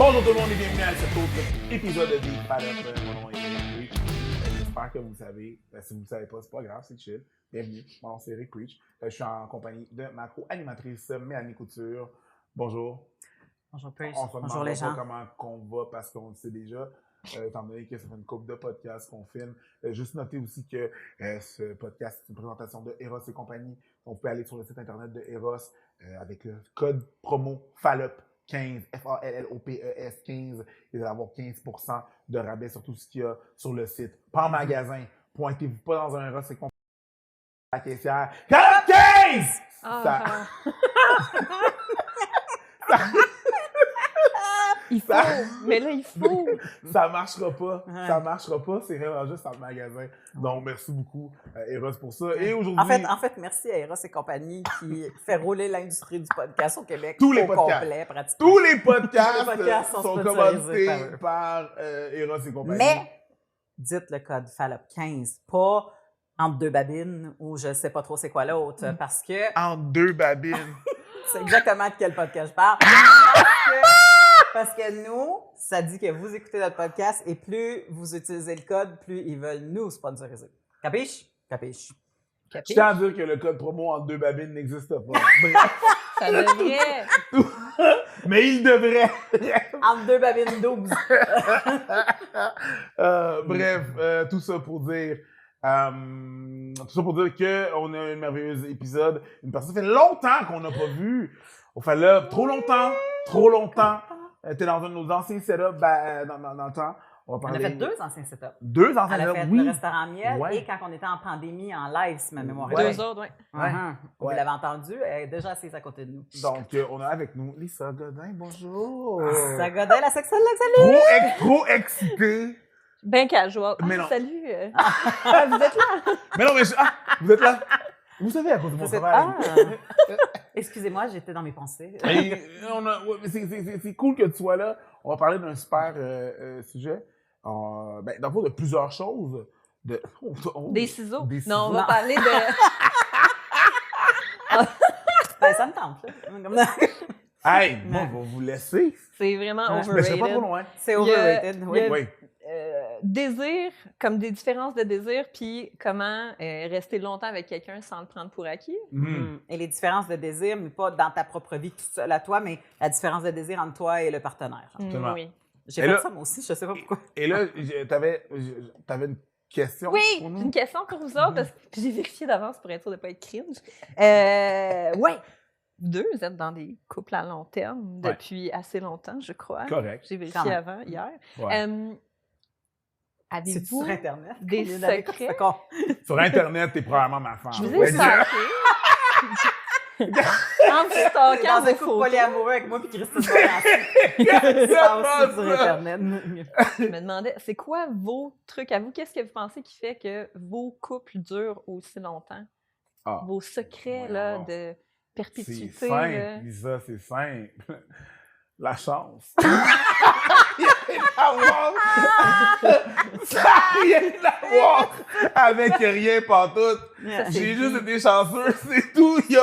Bonjour tout le monde et bienvenue à cet autre épisode de Deep Palette. Mon nom est Eric Preach. J'espère que vous savez. Si vous ne savez pas, c'est pas grave, c'est chill. Bienvenue. Mon nom c'est Eric Preach. Je suis en compagnie de ma co-animatrice Mélanie Couture. Bonjour. Bonjour Preach. On se Bonjour les gens. demande pas comment qu'on va parce qu'on le sait déjà. Étant donné que ça fait une couple de podcasts qu'on filme. Juste noter aussi que ce podcast est une présentation de Eros et compagnie. Donc, vous pouvez aller sur le site internet de Eros avec le code promo FALLOP15, FALLOPES 15. Et vous allez avoir 15% de rabais sur tout ce qu'il y a sur le site. Pas en magasin. Pointez-vous pas dans un Eros et compagnie. La caissière. FALLOP 15! Ça... Il faut, mais là, il faut. Ça marchera pas. Ça marchera pas. C'est vraiment juste en magasin. Donc, merci beaucoup, Eros, pour ça. Et aujourd'hui... En fait, merci à Eros et compagnie qui fait rouler l'industrie du podcast au Québec tous les au podcasts. complet, pratiquement. Tous les podcasts, sont sponsorisés commandés par Eros et compagnie. Mais, dites le code FALLOP15, pas entre deux babines ou je sais pas trop c'est quoi l'autre, parce que... Entre deux babines. C'est exactement de quel podcast je parle. Parce que nous, ça dit que vous écoutez notre podcast et plus vous utilisez le code, plus ils veulent nous sponsoriser. Capiche? Capiche. Je tiens à dire que le code promo entre deux babines n'existe pas. Bref. Ça devrait. Mais il devrait. Entre deux babines 12. Bref, tout ça pour dire... qu'on a un merveilleux épisode. Une personne, ça fait longtemps qu'on n'a pas vu. On fait là, trop longtemps. T'es dans un de nos anciens setups dans le temps. On a fait deux anciens setups. Deux anciens setups, On a fait oui. le restaurant Miel Ouais. et quand on était en pandémie, en live, si ma mémoire est Ouais. bonne. Deux autres, oui. Vous l'avez entendu, elle est déjà assise à côté de nous. Donc, on a avec nous Lisa Godin. Bonjour. Ça Godin, la sexuelle, salut! Trop excité. Ben casual. Mais non. Salut. Vous êtes là? Mais non, mais vous êtes là. Vous savez à cause de mon travail. Excusez-moi, j'étais dans mes pensées. Et mais c'est cool que tu sois là. On va parler d'un super sujet. Dans le fond, de plusieurs choses. Des ciseaux. Des ciseaux. Non, on va parler de. Ça me tente, là. Hey, moi, on va vous laisser. C'est vraiment Mais je serai pas trop overrated. loin. C'est overrated, oui. Oui. Désir, comme des différences de désir, puis comment rester longtemps avec quelqu'un sans le prendre pour acquis. Et les différences de désir, mais pas dans ta propre vie tout seul à toi, mais la différence de désir entre toi et le partenaire. Absolument. Oui. J'ai Et fait là- ça moi aussi, je sais pas pourquoi. Et là, t'avais une question Oui, pour j'ai nous? une question pour vous autres, parce que j'ai vérifié d'avance pour être sûr de ne pas être cringe. Oui, deux, vous êtes dans des couples à long terme Ouais. depuis assez longtemps, je crois. Correct. J'ai Quand vérifié même. avant, hier. Ouais. C'est Avez-vous sur Internet. des Combien d'années que secrets? ça compte? Sur Internet, t'es probablement ma femme. Je vous Ouais, ai stalké. En me T'es stalkant dans de un couple photos. polyamoureux avec moi puis Christine Morancy. Ça aussi sur Internet. Je me demandais, c'est quoi vos trucs à vous? Qu'est-ce que vous pensez qui fait que vos couples durent aussi longtemps? Ah, Vos secrets voyons là, voir. de c'est perpétuité. simple, là. Lisa, c'est simple. La chance. Ça n'a rien à voir avec rien pantoute. J'ai juste été chanceux, c'est tout. Il y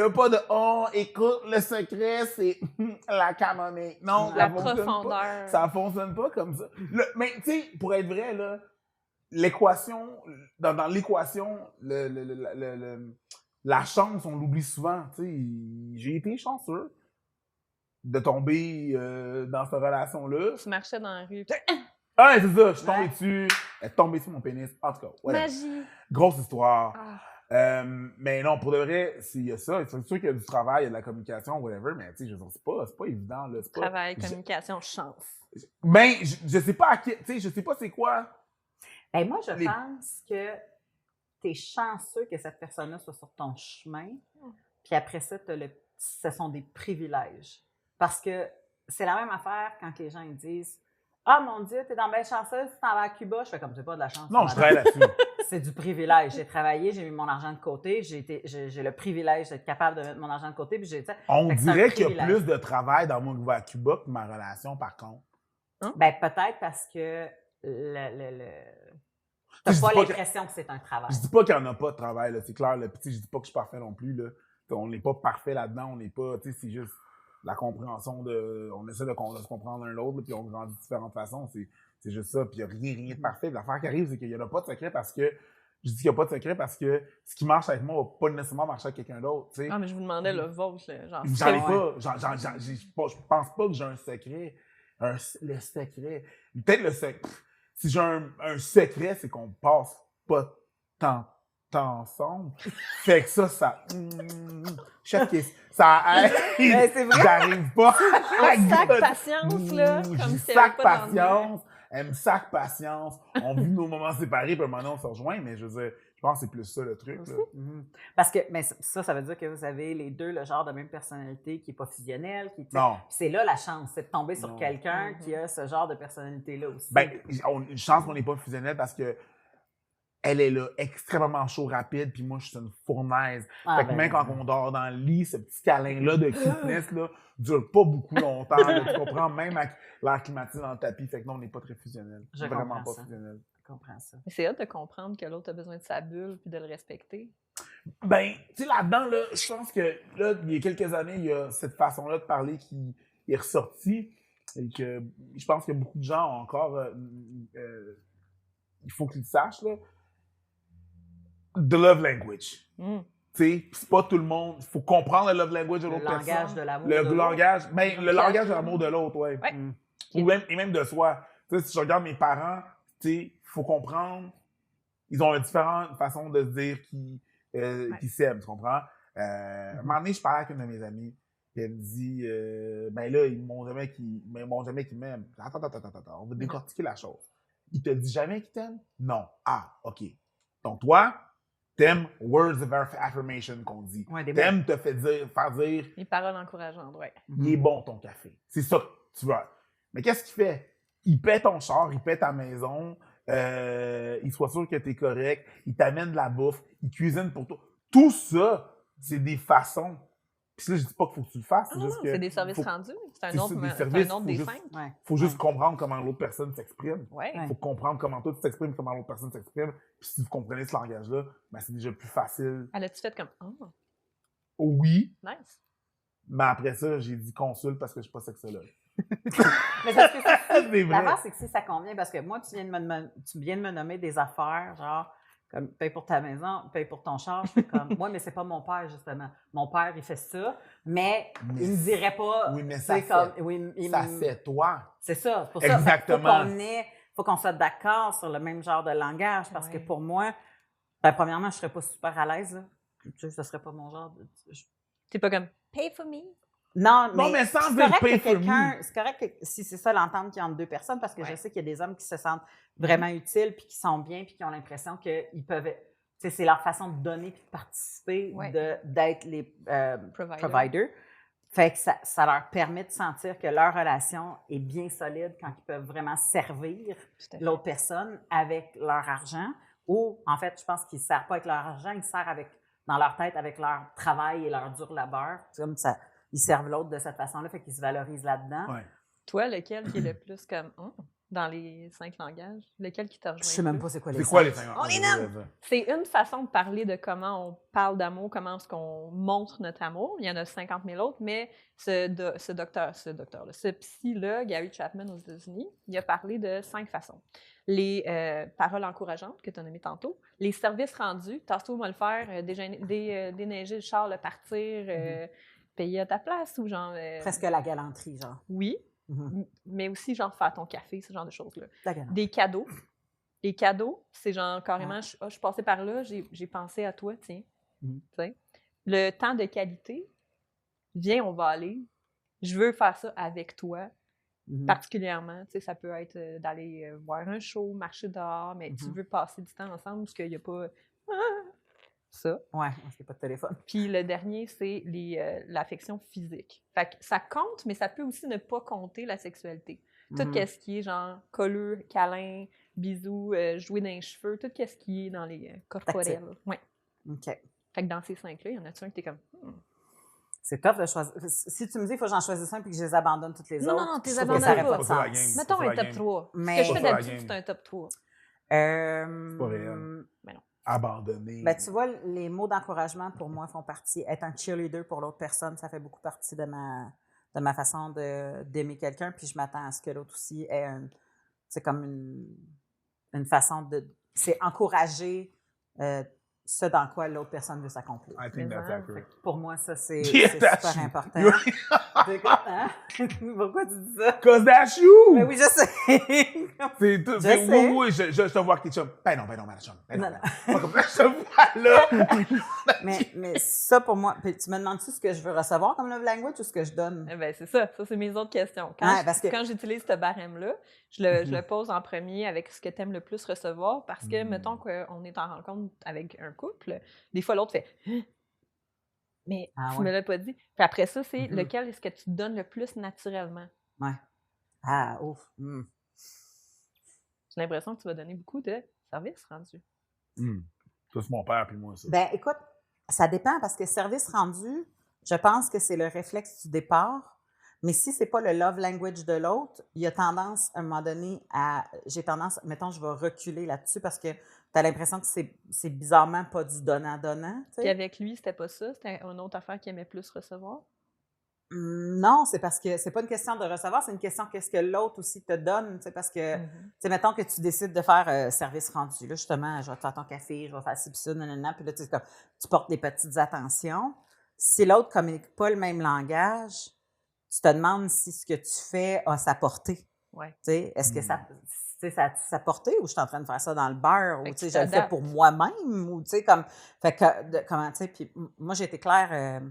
a pas de « Oh, écoute, le secret, c'est la camomille ». Non, La ça fonctionne pas. profondeur. Ça fonctionne pas comme ça. Mais tu sais, pour être vrai, là, l'équation, dans l'équation, la chance, on l'oublie souvent. Tu sais, j'ai été chanceux de tomber dans cette relation-là. Tu marchais dans la rue. Ah, c'est ça, je suis tombé dessus. Elle est tombée sur mon pénis. En tout cas, voilà. Magie. Grosse histoire. Ah. Mais non, pour de vrai, il y a ça. C'est sûr qu'il y a du travail, il y a de la communication, whatever, mais tu sais, je veux dire, c'est pas évident. Là, pas... Travail, communication, chance. Ben, je sais pas tu sais, je sais pas c'est quoi. Ben, moi, je pense que tu es chanceux que cette personne-là soit sur ton chemin. Puis après ça, ce sont des privilèges. Parce que c'est la même affaire quand les gens ils disent « Ah, mon Dieu, t'es dans belle chanceuse, tu t'en vas à Cuba. » Je fais comme « C'est pas de la chance. Non, je travaille là-dessus. C'est du privilège. J'ai travaillé, j'ai mis mon argent de côté, j'ai le privilège d'être capable de mettre mon argent de côté. Puis On fait que c'est un dirait qu'il y a privilège. plus de travail dans mon à Cuba que ma relation, par contre. Ben, peut-être parce que t'as Je dis pas pas l'impression que c'est un travail. Je dis pas qu'il n'y en a pas de travail, là, c'est clair. Là. Puis, je dis pas que je suis parfait non plus. Là. On n'est pas parfait là-dedans, on n'est pas. Tu sais, c'est juste. la compréhension on essaie de se comprendre l'un l'autre, puis on grandit de différentes façons. C'est juste ça. Puis il n'y a rien de parfait. L'affaire qui arrive, c'est qu'il n'y en a pas de secret parce que, je dis qu'il n'y a pas de secret parce que ce qui marche avec moi ne va pas nécessairement marcher avec quelqu'un d'autre, tu sais. Ah, mais je vous demandais le vôtre, là, genre. J'en ai Ouais. pas. Je pense pas que j'ai un secret. Le secret. Peut-être le secret. Si j'ai un secret, c'est qu'on passe pas tant ensemble. Fait que ça. Chef kiss. Ça aide. Mais c'est vrai. J'arrive pas. Un sac patience, là. Comme J'ai si sac patience. Elle me sac patience. On vit nos moments séparés, puis maintenant on se rejoint, mais je veux dire, je pense que c'est plus ça le truc. Là. Parce que mais ça veut dire que vous avez les deux le genre de même personnalité qui n'est pas fusionnelle. Non. C'est là la chance, c'est de tomber sur Non. quelqu'un qui a ce genre de personnalité-là aussi. Ben, une chance qu'on n'est pas fusionnel parce que elle est là, extrêmement chaud, rapide, puis moi, je suis une fournaise. Fait que même quand on dort dans le lit, ce petit câlin-là de cuteness, là, dure pas beaucoup longtemps, là, tu comprends? Même avec l'air climatisé dans le tapis, fait que non, on n'est pas très fusionnel. Je Vraiment comprends pas ça. fusionnel. Je comprends ça. Mais c'est hâte de comprendre que l'autre a besoin de sa bulle puis de le respecter. Ben, tu sais, là-dedans, là, je pense que, là, il y a quelques années, il y a cette façon-là de parler qui est ressortie, et que je pense que beaucoup de gens ont encore, il faut qu'ils le sachent, là, the love language. Mm. Tu sais, c'est pas tout le monde. Il faut comprendre le love language de Le l'autre langage personne. de l'amour. Le de l'autre. langage, ben, le langage de l'amour de l'autre, ouais. Ouais. Ou même, et même de soi. Tu sais, si je regarde mes parents, tu sais, il faut comprendre, ils ont différentes façons de se dire qu'ils s'aiment, tu comprends? Un moment donné, je parlais avec une de mes amies, puis elle me dit, ben là, ils m'ont jamais qu'ils m'aiment. Attends, on va décortiquer la chose. Il te dit jamais qu'il t'aime? Non. Ah, OK. Donc, toi, t'aimes words of affirmation qu'on dit. Ouais, des mots. T'aimes te faire dire, Les paroles encourageantes, ouais. il est bon ton café. C'est ça que tu veux. Mais qu'est-ce qu'il fait? Il paie ton char, il paie ta maison, il soit sûr que t'es correct, il t'amène de la bouffe, il cuisine pour toi. Tout ça, c'est des façons. Puis là, je dis pas qu'il faut que tu le fasses. Ah non, non, c'est des services rendus. C'est un c'est autre, ça, des c'est services, un autre faut des juste- cinq. Ouais. faut juste comprendre comment l'autre personne s'exprime. Ouais. Ouais. Il faut comprendre comment toi tu t'exprimes, comment l'autre personne s'exprime. Puis si vous comprenez ce langage-là, ben c'est déjà plus facile. Elle a-tu fait comme oh, Oui, nice. mais après ça, j'ai dit consulte parce que je suis pas sexologue. Mais parce que C'est vrai. l'affaire, c'est que si ça convient, parce que moi, tu viens de me nommer des affaires, genre, comme paye pour ta maison, paye pour ton char. Je fais comme, moi, mais c'est pas mon père, justement. Mon père, il fait ça, mais il me dirait pas. Oui, mais c'est ça comme, oui, Ça c'est toi. C'est ça. C'est pour Exactement. ça faut qu'on soit d'accord sur le même genre de langage, parce que Ouais. pour moi, ben, premièrement, je serais pas super à l'aise, là. Tu sais, ce serait pas mon genre de. T'es pas comme pay for me. Non, Non, mais sans c'est dire correct pay que for quelqu'un, c'est correct que si c'est ça l'entente qu'il y a entre deux personnes, parce que Ouais. je sais qu'il y a des hommes qui se sentent vraiment utiles, puis qui sont bien, puis qui ont l'impression qu'ils peuvent, tu sais, c'est leur façon de donner puis de participer, Ouais. d'être les Provider. providers. Fait que ça leur permet de sentir que leur relation est bien solide quand ils peuvent vraiment servir Tout à fait. l'autre personne avec leur argent. Ou, en fait, je pense qu'ils ne servent pas avec leur argent, ils servent dans leur tête avec leur travail et leur dur labeur. C'est comme ça, ils servent l'autre de cette façon-là, fait qu'ils se valorisent là-dedans. Ouais. Toi, lequel qui est le plus comme dans les 5 langages? Lequel qui t'a rejoint? Je sais même le pas plus? c'est quoi les C'est quoi cinq. les 50? On les nomme! C'est une façon de parler de comment on parle d'amour, comment est-ce qu'on montre notre amour. Il y en a 50 000 autres, mais ce psy-là, Gary Chapman aux États-Unis, il a parlé de 5 façons. Les paroles encourageantes que tu as nommées tantôt, les services rendus, tasse-toi, moi le faire, déneiger le char, le partir, payer à ta place ou genre... Presque la galanterie, genre. Oui, Mhm. mais aussi genre faire ton café, ce genre de choses-là. La galanterie. Des cadeaux. Les cadeaux, c'est genre carrément, Ouais. je suis passée par là, j'ai pensé à toi, tiens. Mhm. Tu sais. Le temps de qualité, viens, on va aller. Je veux faire ça avec toi, Mhm. particulièrement. Tu sais, ça peut être d'aller voir un show, marcher dehors, mais tu Mhm. veux passer du temps ensemble parce qu'il n'y a pas ça. Ouais, parce qu'il n'y a pas de téléphone. Puis le dernier, c'est l'affection physique. Fait que ça compte, mais ça peut aussi ne pas compter la sexualité. Tout Mhm. ce qui est genre colleux, câlin, bisous, jouer dans les cheveux, tout ce qui est dans les corporels. Ouais. OK. Fait que dans ces 5-là, il y en a-tu un que t'es comme C'est tough de choisir. Si tu me dis qu'il faut que j'en choisisse un puis que je les abandonne toutes les Non, autres, non, t'es je trouve que ça abandonnes n'aurait pas. pas de C'est pas ça, la sens. game. mettons pas un la top game. 3. Mais- Ce que je C'est fais pas la d'habitude, game. c'est un top 3. C'est pas réel. Abandonné. Ben, tu vois, les mots d'encouragement, pour moi, font partie. Être un cheerleader pour l'autre personne, ça fait beaucoup partie de de ma façon d'aimer quelqu'un, puis je m'attends à ce que l'autre aussi ait c'est comme une façon de... C'est encourager ce dans quoi l'autre personne veut s'accomplir. I think that's accurate. Pour moi, ça, c'est Yeah, that's super you. important. You- Hein? Pourquoi tu dis ça? Cause that's you! Mais oui, je sais. C'est sais. oui, je te vois que t'es chum. Ben non, ma chum. Ben non, Non, Pas comme ça, je te vois là. mais ça, pour moi, puis tu me demandes-tu ce que je veux recevoir comme love language ou ce que je donne? Eh ben, c'est ça. Ça, c'est mes autres questions. Quand j'utilise ce barème-là, je le pose en premier avec ce que tu aimes le plus recevoir parce que, mettons qu'on est en rencontre avec un couple, des fois, l'autre fait « Mais tu me l'as pas dit. » Puis après ça, c'est lequel est-ce que tu donnes le plus naturellement? Ouais. Ah, ouf. J'ai l'impression que tu vas donner beaucoup de services rendus. Ça, c'est mon père puis moi, ça. Ben, écoute, ça dépend parce que service rendu, je pense que c'est le réflexe du départ. Mais si c'est pas le love language de l'autre, il y a tendance, à un moment donné, mettons, je vais reculer là-dessus parce que tu as l'impression que c'est bizarrement pas du donnant-donnant. Puis avec lui, c'était pas ça? C'était une autre affaire qu'il aimait plus recevoir? Non, c'est parce que c'est pas une question de recevoir, c'est une question qu'est-ce que l'autre aussi te donne. Parce que, mettons que tu décides de faire service rendu. Là, justement, je vais te faire ton café, je vais faire ci, puis ça, nanana, puis là, tu portes des petites attentions. Si l'autre communique pas le même langage, tu te demandes si ce que tu fais a sa portée. Ouais. Est-ce que ça a sa portée ou je suis en train de faire ça dans le beurre ou je le fais pour moi-même ou comme comment puis moi j'ai été claire,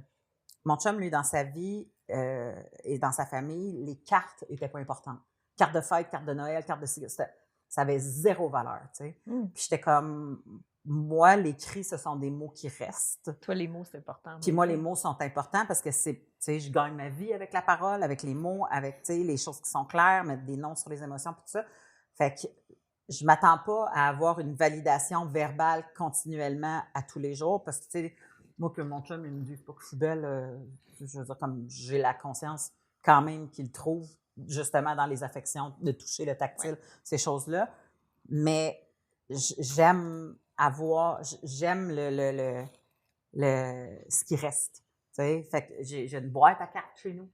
mon chum lui dans sa vie et dans sa famille, les cartes étaient pas importantes. Carte de fête, carte de Noël, carte de ça avait zéro valeur, Puis j'étais comme moi, l'écrit, ce sont des mots qui restent. Toi, les mots, c'est important. Puis moi, les mots sont importants parce que je gagne ma vie avec la parole, avec les mots, avec, les choses qui sont claires, mettre des noms sur les émotions, puis tout ça. Fait que je m'attends pas à avoir une validation verbale continuellement à tous les jours parce que, moi, que mon chum, il me dit pas que je suis belle, je veux dire, comme j'ai la conscience quand même qu'il trouve justement dans les affections, de toucher le tactile, ces choses-là. Mais j'aime ce qui reste. Fait que j'ai une boîte à cartes chez nous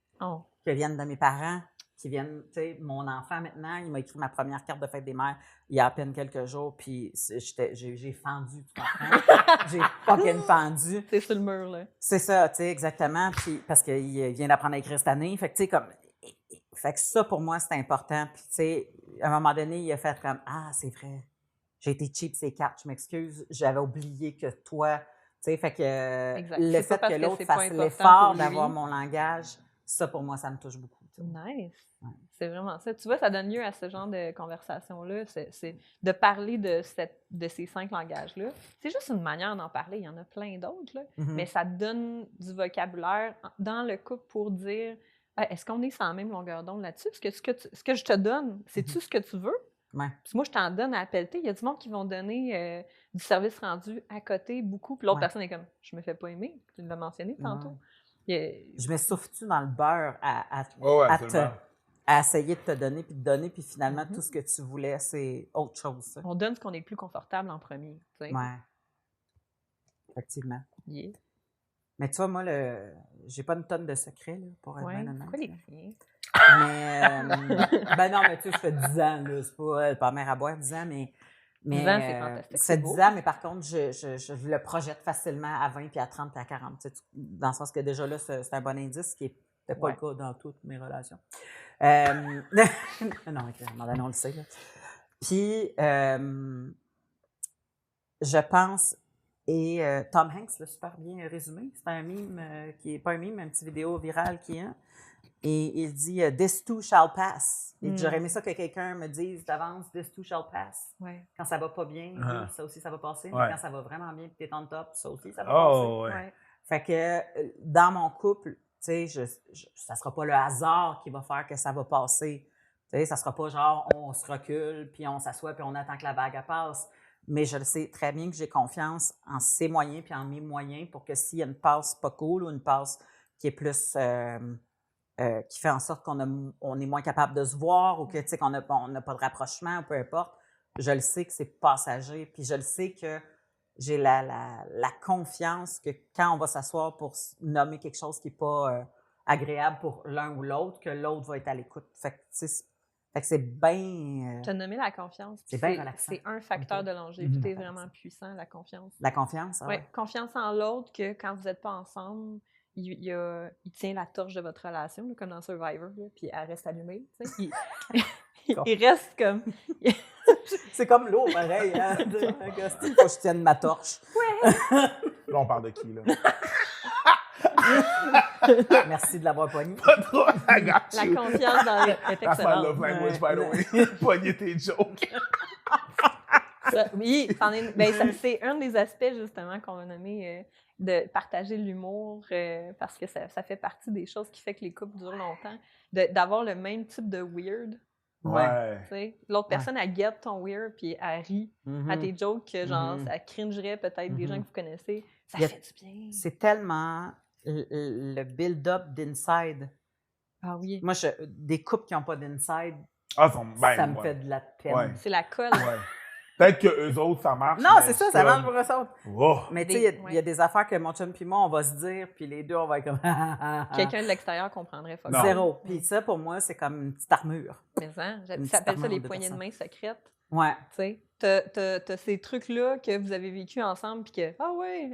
qui viennent de mes parents, qui viennent, mon enfant maintenant, il m'a écrit ma première carte de fête des mères il y a à peine quelques jours, puis j'ai fendu, tu comprends? J'ai fucking fendu. C'est sur le mur, là. C'est ça, exactement, puis parce qu'il vient d'apprendre à écrire cette année, fait que fait que ça, pour moi, c'est important, puis à un moment donné, il a fait comme « Ah, c'est vrai. J'ai été cheap ces cartes, je m'excuse, j'avais oublié que toi, fait que le fait que l'autre fasse l'effort d'avoir mon langage, ça pour moi, ça me touche beaucoup. Nice. Ouais. C'est vraiment ça. Tu vois, ça donne lieu à ce genre de conversation-là, c'est de parler de ces 5 langages-là. C'est juste une manière d'en parler, il y en a plein d'autres, là, mais ça donne du vocabulaire dans le couple pour dire est-ce qu'on est sur la même longueur d'onde là-dessus? Parce que ce que je te donne, c'est-tu ce que tu veux? Ouais. Puis moi, je t'en donne à pelleter. Il y a du monde qui vont donner du service rendu à côté beaucoup. Puis l'autre personne est comme, je me fais pas aimer. Tu l'as mentionné tantôt. Je me souffle-tu dans le beurre à essayer de te donner, puis finalement, tout ce que tu voulais, c'est autre chose. Ça. On donne ce qu'on est le plus confortable en premier. Oui. Effectivement. Yeah. Mais tu vois, moi, j'ai pas une tonne de secrets là, pour être bien honnête. Pourquoi les tiens? Mais, ben non, mais tu sais, ça fait 10 ans, là, c'est pas mère à boire 10 ans, mais 10 ans, c'est fantastique. Ça fait 10 ans, mais par contre, je le projette facilement à 20, puis à 30, puis à 40. Dans le sens que déjà là, c'est un bon indice, ce qui n'est pas le cas dans toutes mes relations. Non, on le sait. Là. Puis, je pense, et Tom Hanks l'a super bien résumé, c'est un mime qui n'est pas un mime, mais une petite vidéo virale qui est. Et il dit « This too shall pass ». Et j'aurais aimé ça que quelqu'un me dise d'avance « This too shall pass ». Quand ça va pas bien, ça aussi, ça va passer. Mais quand ça va vraiment bien et que tu es en top, ça aussi, ça va passer. Fait que dans mon couple, tu sais, ça sera pas le hasard qui va faire que ça va passer. Tu sais, ça sera pas genre on se recule, puis on s'assoit, puis on attend que la vague passe. Mais je le sais très bien que j'ai confiance en ses moyens puis en mes moyens pour que s'il y a une passe pas cool ou une passe qui est plus... qui fait en sorte qu'on est moins capable de se voir ou que, tu sais, qu'on n'a pas de rapprochement ou peu importe, je le sais que c'est passager. Puis je le sais que j'ai la confiance que quand on va s'asseoir pour nommer quelque chose qui n'est pas agréable pour l'un ou l'autre que l'autre va être à l'écoute. Fait que c'est bien... Tu as nommé la confiance. C'est bien relaxant. C'est un facteur de longévité vraiment puissant, la confiance. La confiance, Oui, confiance en l'autre que quand vous n'êtes pas ensemble, il tient la torche de votre relation, là, comme dans Survivor, là, puis elle reste allumée. Il reste comme... C'est comme l'eau, pareil. Hein? Il faut que je tienne ma torche. Ouais. Là, on parle de qui, là? Merci de l'avoir poigné. Pas trop, I got La you. confiance dans les... est That's my excellente. love language, by the way. Pogner tes jokes. Oui, c'est un des aspects, justement, qu'on a nommé de partager l'humour, parce que ça fait partie des choses qui fait que les couples durent longtemps, d'avoir le même type de weird. Ouais. Tu sais, l'autre personne, elle guette ton weird, puis elle rit à tes jokes, que genre, ça cringerait peut-être des gens que vous connaissez. Ça fait du bien. C'est tellement le build-up d'inside. Ah oui. Moi, des couples qui n'ont pas d'inside, Ah, ça me fait de la peine. Ouais. C'est la colle. Ouais. Peut-être qu'eux autres, ça marche. Non, mais c'est ça, comme- ça marche pour eux autres. Oh. Mais tu sais, il y a des affaires que mon chum puis moi, on va se dire, puis les deux, on va être comme... Quelqu'un de l'extérieur comprendrait pas. Non. Zéro. Puis ça, pour moi, c'est comme une petite armure. Mais hein, Une ça s'appelle petite ça les armure de poignées de personne. main secrètes. Ouais. Tu sais, t'as ces trucs-là que vous avez vécu ensemble, puis que, ah ouais,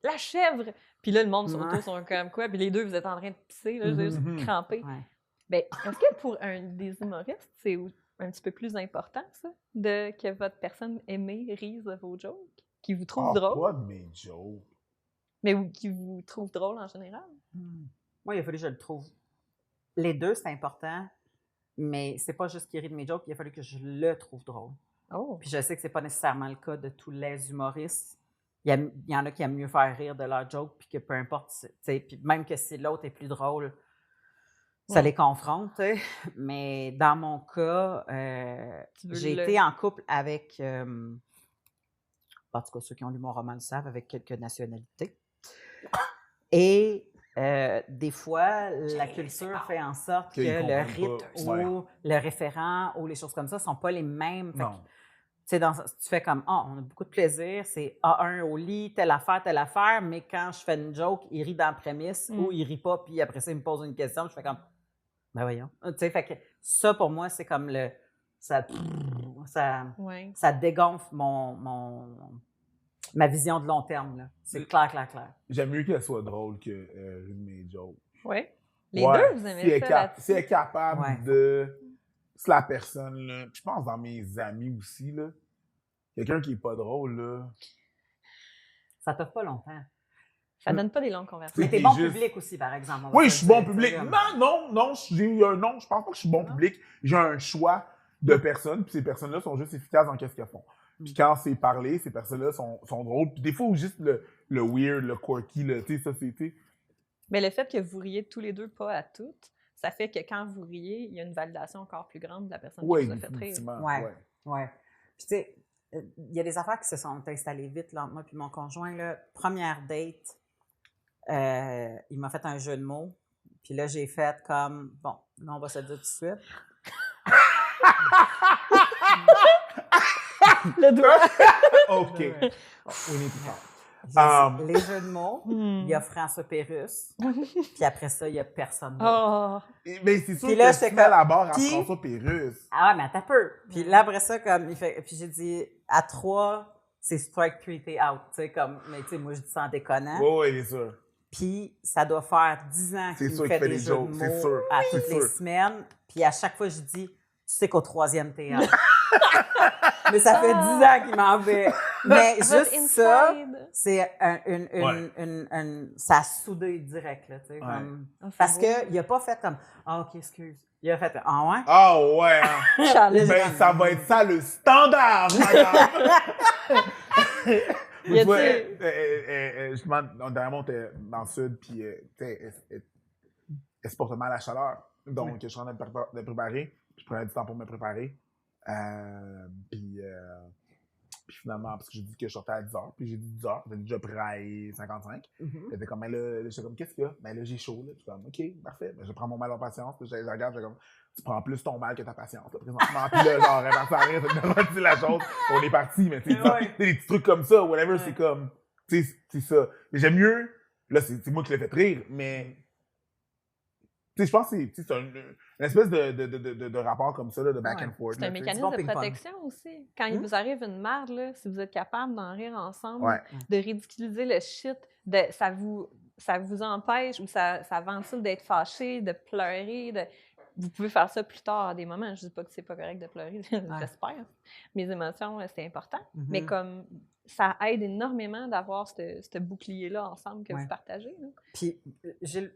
la chèvre! Puis là, le monde Ouais. autour sont comme quoi, puis les deux, vous êtes en train de pisser, là, juste crampés. Ouais. Ben, est-ce que pour des humoristes, c'est un petit peu plus important, ça, que votre personne aimée rise de vos jokes, qui vous trouve drôle, Pas de mes jokes. mais qui vous trouve drôle en général? Moi, il a fallu que je le trouve. Les deux, c'est important, mais c'est pas juste qu'il rit de mes jokes, il a fallu que je le trouve drôle. Oh! Puis je sais que c'est pas nécessairement le cas de tous les humoristes. Il y en a qui aiment mieux faire rire de leurs jokes, puis que peu importe, tu sais, puis même que si l'autre est plus drôle, ça les confronte, tu sais. Mais dans mon cas, j'ai été en couple avec, en tout cas ceux qui ont lu mon roman le savent, avec quelques nationalités. Et des fois, la culture fait en sorte que Qu'ils le comprennent rythme pas. Ouais. ou le référent ou les choses comme ça ne sont pas les mêmes. Fait que, Non. tu sais, tu fais comme, on a beaucoup de plaisir, c'est A1 au lit, telle affaire, mais quand je fais une joke, il rit dans la prémisse ou il rit pas, puis après ça, il me pose une question, je fais comme, ben voyons. Tu sais, fait que ça, pour moi, c'est comme ça dégonfle ma vision de long terme, là. C'est clair. J'aime mieux qu'elle soit drôle que une de mes jokes. Oui. Les Ouais. deux, vous aimez ça là-dessus? Si elle est capable Ouais. de... Si la personne, là... Je pense dans mes amis aussi, là. Quelqu'un qui est pas drôle, là... Ça t'offre pas longtemps. Ça donne pas des longues conversations. Mais t'es qui bon est juste- public aussi, par exemple. Oui, je suis bon public. Non, j'ai eu un non. Je pense pas que je suis bon public. J'ai un choix de personnes, puis ces personnes-là sont juste efficaces dans qu'est-ce qu'elles font. Puis quand c'est parlé, ces personnes-là sont drôles. Puis des fois, juste le weird, le quirky, tu sais, ça, c'est... tu sais. Mais le fait que vous riez tous les deux pas à toutes, ça fait que quand vous riez, il y a une validation encore plus grande de la personne Oui, qui vous a fait rire. définitivement. Ouais. Ouais. Puis tu sais, il y a des affaires qui se sont installées vite là, entre moi et mon conjoint. Là. Première date, il m'a fait un jeu de mots. Puis là, j'ai fait comme, bon, là, on va se le dire tout de suite. Le doigt! OK. Ouais. We need to talk. Les jeux de mots, il y a François Pérusse. Puis après ça, il y a personne d'autre. Oh! Mais c'est sûr Puis là, que j'étais tu mets comme, la barre à qui? François Pérusse. Ah ouais, mais attends un peu. Puis là, après ça, comme, puis j'ai dit, à 3, c'est strike 3, t'es out. Tu sais, comme, mais tu sais, moi, je dis ça en déconnant. Oui, c'est sûr. Puis ça doit faire 10 ans C'est qu'il sûr me fait qu'il fait des des jeux de jokes, c'est mots sûr, à c'est toutes les sûr. semaines. Puis à chaque fois, je dis, tu sais qu'au 3e théâtre. Mais ça fait 10 ans qu'il m'en fait. Mais Votre juste ça, inside. c'est ça a soudé direct, là, tu sais. Ouais. comme- Oh, c'est parce beau. qu'il a pas fait comme, ah, OK, excuse. Il a fait, ah ouais? Ah ouais, hein. Challenge. Ben, ça va être ça le standard, madame. Y a-t-il- Tu vois, justement, dernièrement, on était dans le sud, puis tu sais, elle supporte mal la chaleur. Donc, je suis en train de me préparer. Je prenais du temps pour me préparer. Puis finalement, parce que j'ai dit que je sortais à 10h, puis j'ai dit 10h, j'étais déjà prêt à 55. Elle était comme, mais là, j'étais comme, qu'est-ce qu'il y a? Ben là, j'ai chaud, là. Je suis comme, OK, parfait. Ben, je prends mon mal en patience, puis je les regarde, je suis comme, tu prends plus ton mal que ta patience, là, présentement. Puis là, genre, elle partit à rire, ça me dit la chose, on est parti, mais tu sais, Ouais. des petits trucs comme ça, whatever, Ouais. c'est comme, tu sais, c'est ça. Mais j'aime mieux, là, c'est moi qui l'ai fait rire, mais sais, je pense que c'est une espèce de rapport comme ça, là, de back Ouais. and forth. C'est un là, tu sais. mécanisme bon de ping-pong. protection aussi. Quand il vous arrive une merde, là, si vous êtes capable d'en rire ensemble, Ouais. de ridiculiser le shit, ça vous empêche ou ça ventile d'être fâché, de pleurer. Vous pouvez faire ça plus tard à des moments. Je dis pas que c'est pas correct de pleurer, j'espère. Mes émotions, c'est important. Mais comme ça aide énormément d'avoir ce bouclier-là ensemble que vous partagez. Là. Puis,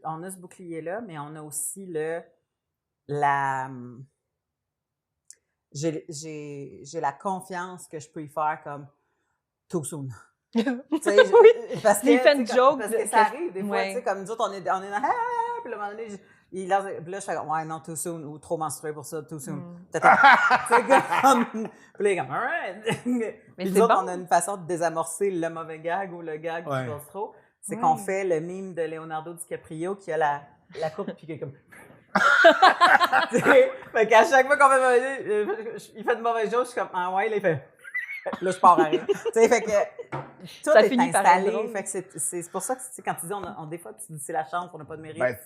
on a ce bouclier-là, mais on a aussi j'ai la confiance que je peux y faire comme too soon. Parce que, il fait une joke. Parce que ça arrive des fois, tu sais, comme nous autres, on est dans puis là, à un moment donné, puis là, je fais comme, ouais, non, too soon, ou trop menstrué pour ça, too soon. Peut-être, tu sais, comme, puis là, comme, alright. Mais puis c'est nous autres, bon. on a une façon de désamorcer le mauvais gag ou le gag qui passe trop. C'est qu'on fait le mime de Leonardo DiCaprio qui a la coupe, puis qui est comme... Fait qu'à chaque fois qu'on fait il fait de mauvaises choses, je suis comme, ah ouais, là, il fait... Là, je pars à rire. Tu sais, fait que tout ça est finit par être installé. drôle. Fait que c'est pour ça que quand tu dis, des fois, tu dis c'est la chance, on n'a pas de mérite. Ben,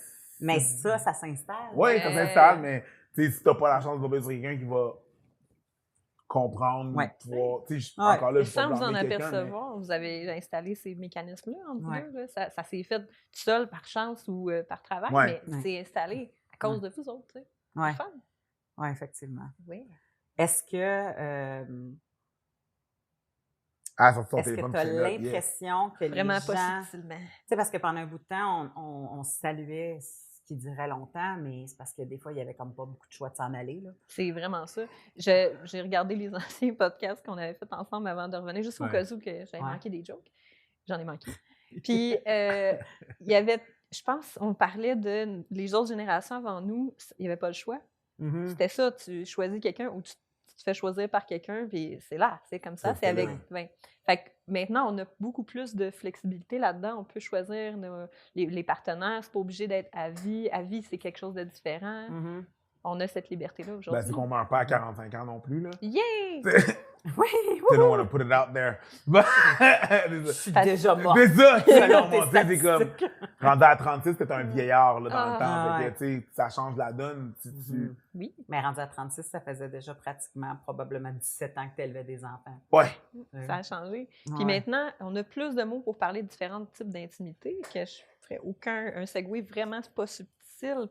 mais ça s'installe. Oui, ça s'installe, mais si t'as pas la chance de tomber sur quelqu'un qui va comprendre, encore là, Et je peux sans vous en blâmer quelqu'un, apercevoir, vous avez installé ces mécanismes-là entre vous deux. Là. Ça s'est fait tout seul, par chance ou par travail, mais c'est installé à cause de vous autres. Tu sais. Oui, fun. effectivement. Oui. Est-ce que tu as l'impression que vraiment les gens... pas subtilement. Tu sais, parce que pendant un bout de temps, on saluait ce qui durait longtemps, mais c'est parce que des fois, il n'y avait comme pas beaucoup de choix de s'en aller. Là. C'est vraiment ça. J'ai regardé les anciens podcasts qu'on avait fait ensemble avant de revenir, juste au cas où que j'avais manqué des jokes. J'en ai manqué. Puis, il y avait, je pense, on parlait de les autres générations avant nous, il n'y avait pas le choix. C'était ça, tu choisis quelqu'un ou tu te fais choisir par quelqu'un, puis c'est là, c'est comme ça, c'est avec 20. Fait que maintenant, on a beaucoup plus de flexibilité là-dedans. On peut choisir les partenaires, c'est pas obligé d'être à vie. À vie, c'est quelque chose de différent. On a cette liberté-là aujourd'hui. Ben, c'est qu'on meurt pas à 45 ans non plus, là. Yeah! Oui, They don't want to put it out there. Je suis déjà mort. C'est ça! C'est comme, rendu à 36, t'es un vieillard là, dans le temps. ouais. Fait que, ça change la donne. Oui, mais rendu à 36, ça faisait déjà pratiquement probablement 17 ans que tu élevais des enfants. Ouais. Ça a changé. Puis maintenant, on a plus de mots pour parler de différents types d'intimité que je ferais un segue vraiment pas subtil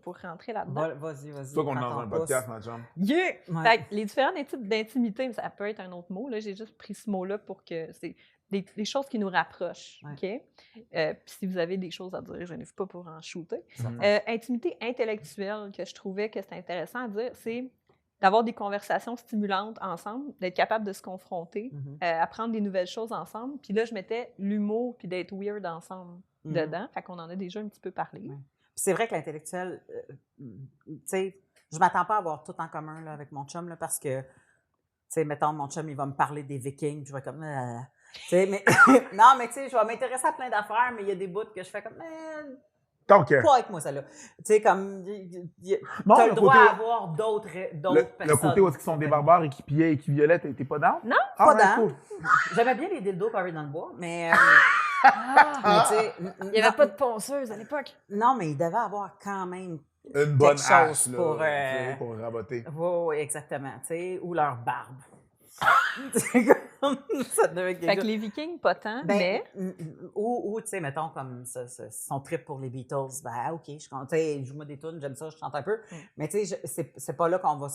pour rentrer là-dedans. Vas-y. C'est toi qu'on est dans un podcast, ma chum. Yeah! Fait que les différents types d'intimité, ça peut être un autre mot. Là, j'ai juste pris ce mot-là pour que c'est des choses qui nous rapprochent. OK? Puis si vous avez des choses à dire, je n'ai pas pour en shooter. Intimité intellectuelle, que je trouvais que c'était intéressant à dire, c'est d'avoir des conversations stimulantes ensemble, d'être capable de se confronter, apprendre des nouvelles choses ensemble. Puis là, je mettais l'humour puis d'être weird ensemble dedans. Fait qu'on en a déjà un petit peu parlé. C'est vrai que l'intellectuel, tu sais, je m'attends pas à avoir tout en commun là, avec mon chum, là, parce que, tu sais, mettons, mon chum, il va me parler des Vikings, puis je vais comme, tu sais, mais, non, mais tu sais, je vais m'intéresser à plein d'affaires, mais il y a des bouts que je fais comme, pas avec moi, ça, là. Tu sais, comme, t'as le droit à avoir d'autres personnes. Le côté où ils sont des barbares et qui pillaient et qui violaient, t'es pas down? Non, pas down. J'aimais bien les dildos parés dans le bois, mais... il n'y avait pas de ponceuse à l'époque. Non, mais il devait avoir quand même une bonne chose hache pour raboter. Oui, exactement. Ou leur barbe. Ça devait être fait que les Vikings, pas tant, mais... Ou tu sais, mettons, comme son trip pour les Beatles, ben OK, je chante, joue-moi des tunes, j'aime ça, je chante un peu. Mais tu sais, c'est pas là qu'on va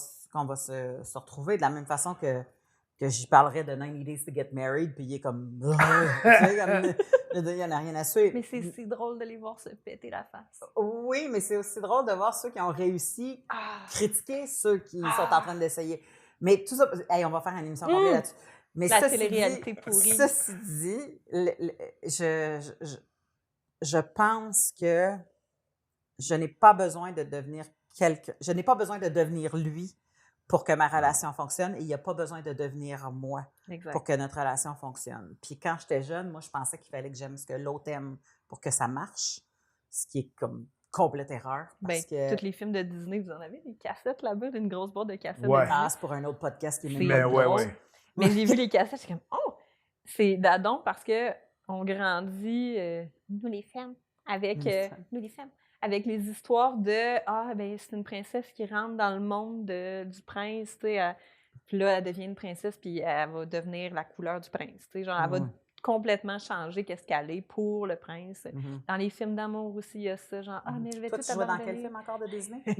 se retrouver de la même façon que j'y parlerais de 90 Days to Get Married, puis il est comme... il n'y en a rien à suivre. Mais c'est drôle de les voir se péter la face. Oui, mais c'est aussi drôle de voir ceux qui ont réussi critiquer ceux qui sont en train d'essayer. Mais tout ça... Hey, on va faire une émission complète là-dessus. Mais la télé-réalité pourrie. Ceci dit, je pense que je n'ai pas besoin de devenir je n'ai pas besoin de devenir lui pour que ma relation fonctionne et il n'y a pas besoin de devenir moi pour que notre relation fonctionne. Puis quand j'étais jeune, moi, je pensais qu'il fallait que j'aime ce que l'autre aime pour que ça marche, ce qui est comme complète erreur. Parce que... tous les films de Disney, vous en avez des cassettes là-bas, une grosse boîte de cassettes. Ouais. C'est pour un autre podcast qui est même pas drôle. Mais j'ai vu les cassettes, je suis comme, oh! C'est d'adon parce qu'on grandit, nous les femmes, avec avec les histoires de « Ah, ben c'est une princesse qui rentre dans le monde du prince, tu sais. Puis là, elle devient une princesse, puis elle va devenir la couleur du prince. Tu sais, genre, elle va complètement changer qu'est-ce qu'elle est pour le prince. Dans les films d'amour aussi, il y a ça, genre « Ah, mais je vais Toi, tout tu jouais dans abandonner. » quel film encore de Disney? Je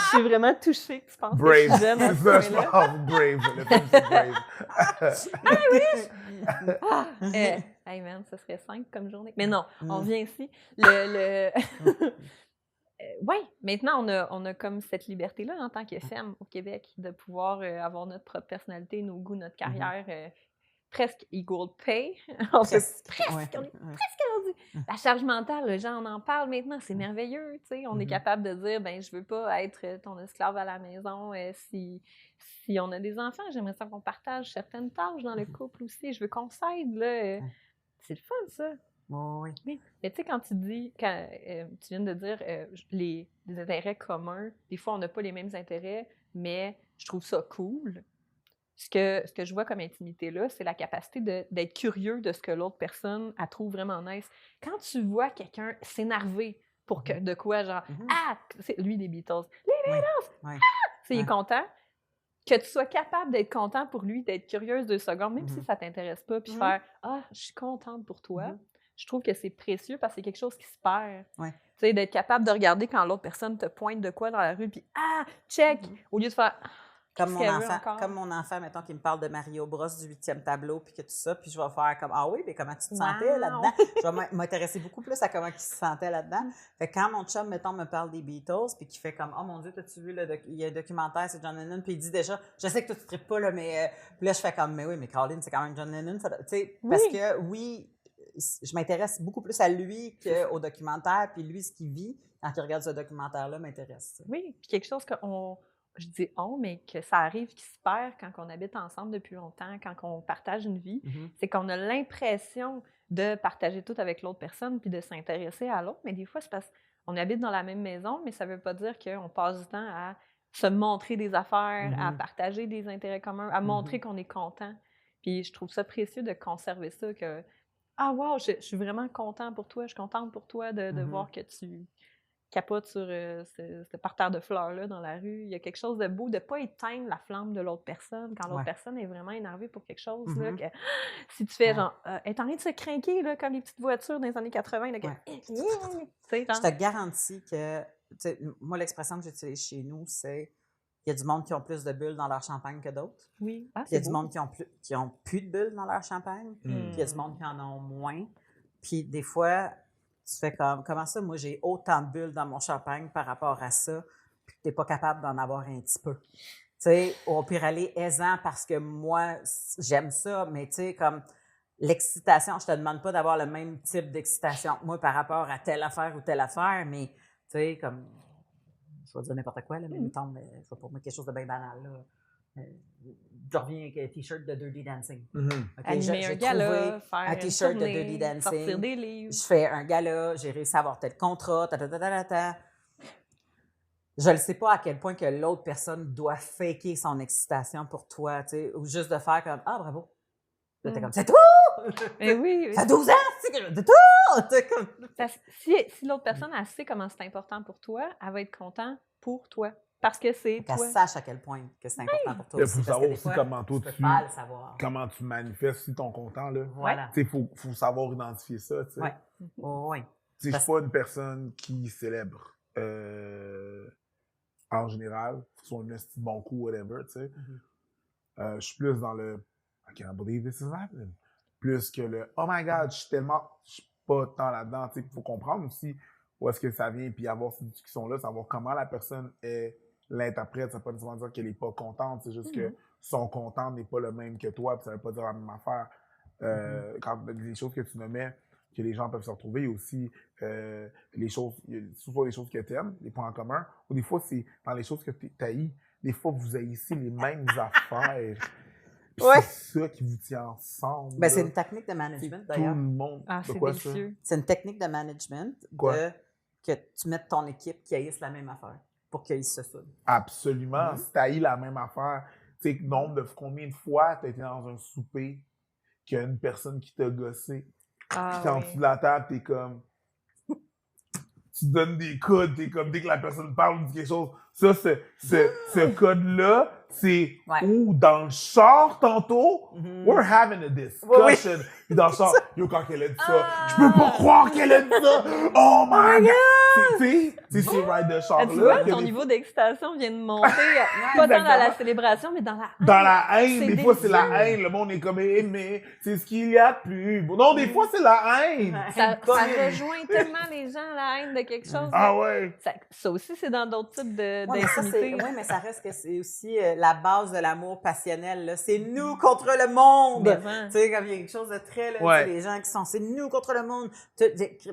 suis vraiment touchée que tu penses que je Brave. suis jeune à C'est ce ça, je point-là. pense. Brave. Le film, c'est Brave. Hey man, ça serait 5 comme journée. Mais non, on revient ici. Oui, maintenant, on a comme cette liberté-là en tant que femme au Québec de pouvoir avoir notre propre personnalité, nos goûts, notre carrière presque equal pay. On est presque rendu. La charge mentale, les gens en parlent maintenant, c'est merveilleux. Tu sais, on est capable de dire, ben je veux pas être ton esclave à la maison. Si on a des enfants, j'aimerais ça qu'on partage certaines tâches dans le couple aussi. Je veux qu'on s'aide. Là. C'est le fun, ça. Oui. Mais tu sais, quand tu dis, tu viens de dire les intérêts communs, des fois, on n'a pas les mêmes intérêts, mais je trouve ça cool. Ce que je vois comme intimité-là, c'est la capacité d'être curieux de ce que l'autre personne elle trouve vraiment nice. Quand tu vois quelqu'un s'énerver pour de quoi, genre, c'est lui des Beatles. Les Beatles! Ah! Il est content. Que tu sois capable d'être content pour lui, d'être curieuse 2 secondes, même si ça ne t'intéresse pas, puis faire « Ah, je suis contente pour toi », je trouve que c'est précieux parce que c'est quelque chose qui se perd. Tu sais, d'être capable de regarder quand l'autre personne te pointe de quoi dans la rue, puis « Ah, check! » Au lieu de faire « Comme mon enfant, mettons, qui me parle de Mario Bros du 8e tableau, puis que tout ça, puis je vais faire comme « Ah oui, mais comment tu te sentais là-dedans? » Je vais m'intéresser beaucoup plus à comment il se sentait là-dedans. Fait que quand mon chum, mettons, me parle des Beatles, puis qu'il fait comme « Oh mon Dieu, t'as-tu vu, il y a un documentaire, c'est John Lennon. » Puis il dit déjà « Je sais que toi, tu ne tripes pas, là, mais... Puis là, je fais comme « Mais oui, mais Caroline, c'est quand même John Lennon. » Tu sais, parce que je m'intéresse beaucoup plus à lui qu'au documentaire, puis lui, ce qu'il vit quand il regarde ce documentaire-là m'intéresse. T'sais. Oui, puis quelque chose je dis mais que ça arrive, qui se perd quand on habite ensemble depuis longtemps, quand on partage une vie, c'est qu'on a l'impression de partager tout avec l'autre personne puis de s'intéresser à l'autre, mais des fois, c'est parce qu'on habite dans la même maison, mais ça ne veut pas dire qu'on passe du temps à se montrer des affaires, à partager des intérêts communs, à montrer qu'on est content. Puis je trouve ça précieux de conserver ça, que « Ah wow, je suis vraiment content pour toi, je suis contente pour toi de voir que tu... » capote sur ce parterre de fleurs-là dans la rue. Il y a quelque chose de beau, de ne pas éteindre la flamme de l'autre personne quand l'autre personne est vraiment énervée pour quelque chose. Là, que, si tu fais genre, elle est en train de se crinquer là, comme les petites voitures dans les années 80. Là, Je te garantis que, moi, l'expression que j'utilise chez nous, c'est qu'il y a du monde qui ont plus de bulles dans leur champagne que d'autres. Oui. Il y a du monde qui ont plus de bulles dans leur champagne. Puis il y a du monde qui en ont moins. Puis des fois... Tu fais comme, comment ça, moi, j'ai autant de bulles dans mon champagne par rapport à ça, puis que tu n'es pas capable d'en avoir un petit peu. Tu sais, on peut aller aisant parce que moi, j'aime ça, mais tu sais, comme l'excitation, je te demande pas d'avoir le même type d'excitation que moi par rapport à telle affaire ou telle affaire, mais tu sais, comme, je vais dire n'importe quoi, là, mais mettons, c'est pour moi quelque chose de bien banal, là. Je reviens avec un T-shirt de Dirty Dancing. Animer un gala, faire un T-shirt de Dirty Dancing. Sortir des livres. Je fais un gala, j'ai réussi à avoir tel contrat, Je ne sais pas à quel point que l'autre personne doit faker son excitation pour toi, tu sais, ou juste de faire comme « Ah, bravo! » Là, t'es comme « C'est tout! » Mais oui. Ça fait 12 ans, c'est tout! Si l'autre personne, elle sait comment c'est important pour toi, elle va être contente pour toi. Parce que c'est toi. Qu'elle sache à quel point que c'est important pour toi. Il faut savoir aussi comment toi comment tu manifestes si ton content. Là. Voilà. Il faut savoir identifier ça. Oui. Oui. Je ne suis pas une personne qui célèbre en général, soit un petit bon coup, whatever. Je suis plus dans le I can't believe this is happening. Plus que le oh my god, je suis pas tant là-dedans. Il faut comprendre aussi où est-ce que ça vient, puis avoir cette discussion-là, savoir comment la personne l'interprète. Ça ne veut pas nécessairement dire qu'elle n'est pas contente, c'est juste que son content n'est pas le même que toi, puis ça ne veut pas dire la même affaire. Quand les choses que tu nommais, que les gens peuvent se retrouver, il y a aussi les choses, souvent les choses que tu aimes, les points en commun, ou des fois, c'est dans les choses que tu haïs. Des fois, vous haïssez les mêmes affaires. C'est ça qui vous tient ensemble. Ben, c'est une technique de management, d'ailleurs. Tout le monde. C'est délicieux. C'est une technique de management que tu mettes ton équipe qui haïsse la même affaire pour qu'ils se soudent. Absolument. Si tu haïs la même affaire, tu sais, combien de fois tu as été dans un souper qu'il y a une personne qui t'a gossé Ah, Puis en dessous de la table, t'es comme... Tu donnes des codes, t'es comme, dès que la personne parle ou dit quelque chose, ça, ce code-là, c'est Ouais. ou dans le char tantôt, we're having a discussion. Oui. Puis dans le char, yo, quand elle a dit ça, je peux pas croire qu'elle a dit ça! Oh my God! C'est ces rides de Ah, char-là. tu vois, qu'il y a ton des- niveau d'excitation vient de monter, pas tant dans la exactement. célébration, mais dans la haine. Dans la haine, C'est des fois c'est la délicieux. haine, le monde est comme mais c'est ce qu'il y a de plus. Non, des fois c'est la haine. Ouais. Ça C'est- rejoint tellement les gens, la haine de quelque chose. Ah ouais. Ça aussi, c'est dans d'autres types Oui, d'intimité. mais ça reste que c'est aussi la base de l'amour passionnel. Là. C'est nous contre le monde. Mais, hein. Tu sais, comme il y a quelque chose de très... Là, Ouais. tu sais, les gens qui sont... C'est nous contre le monde.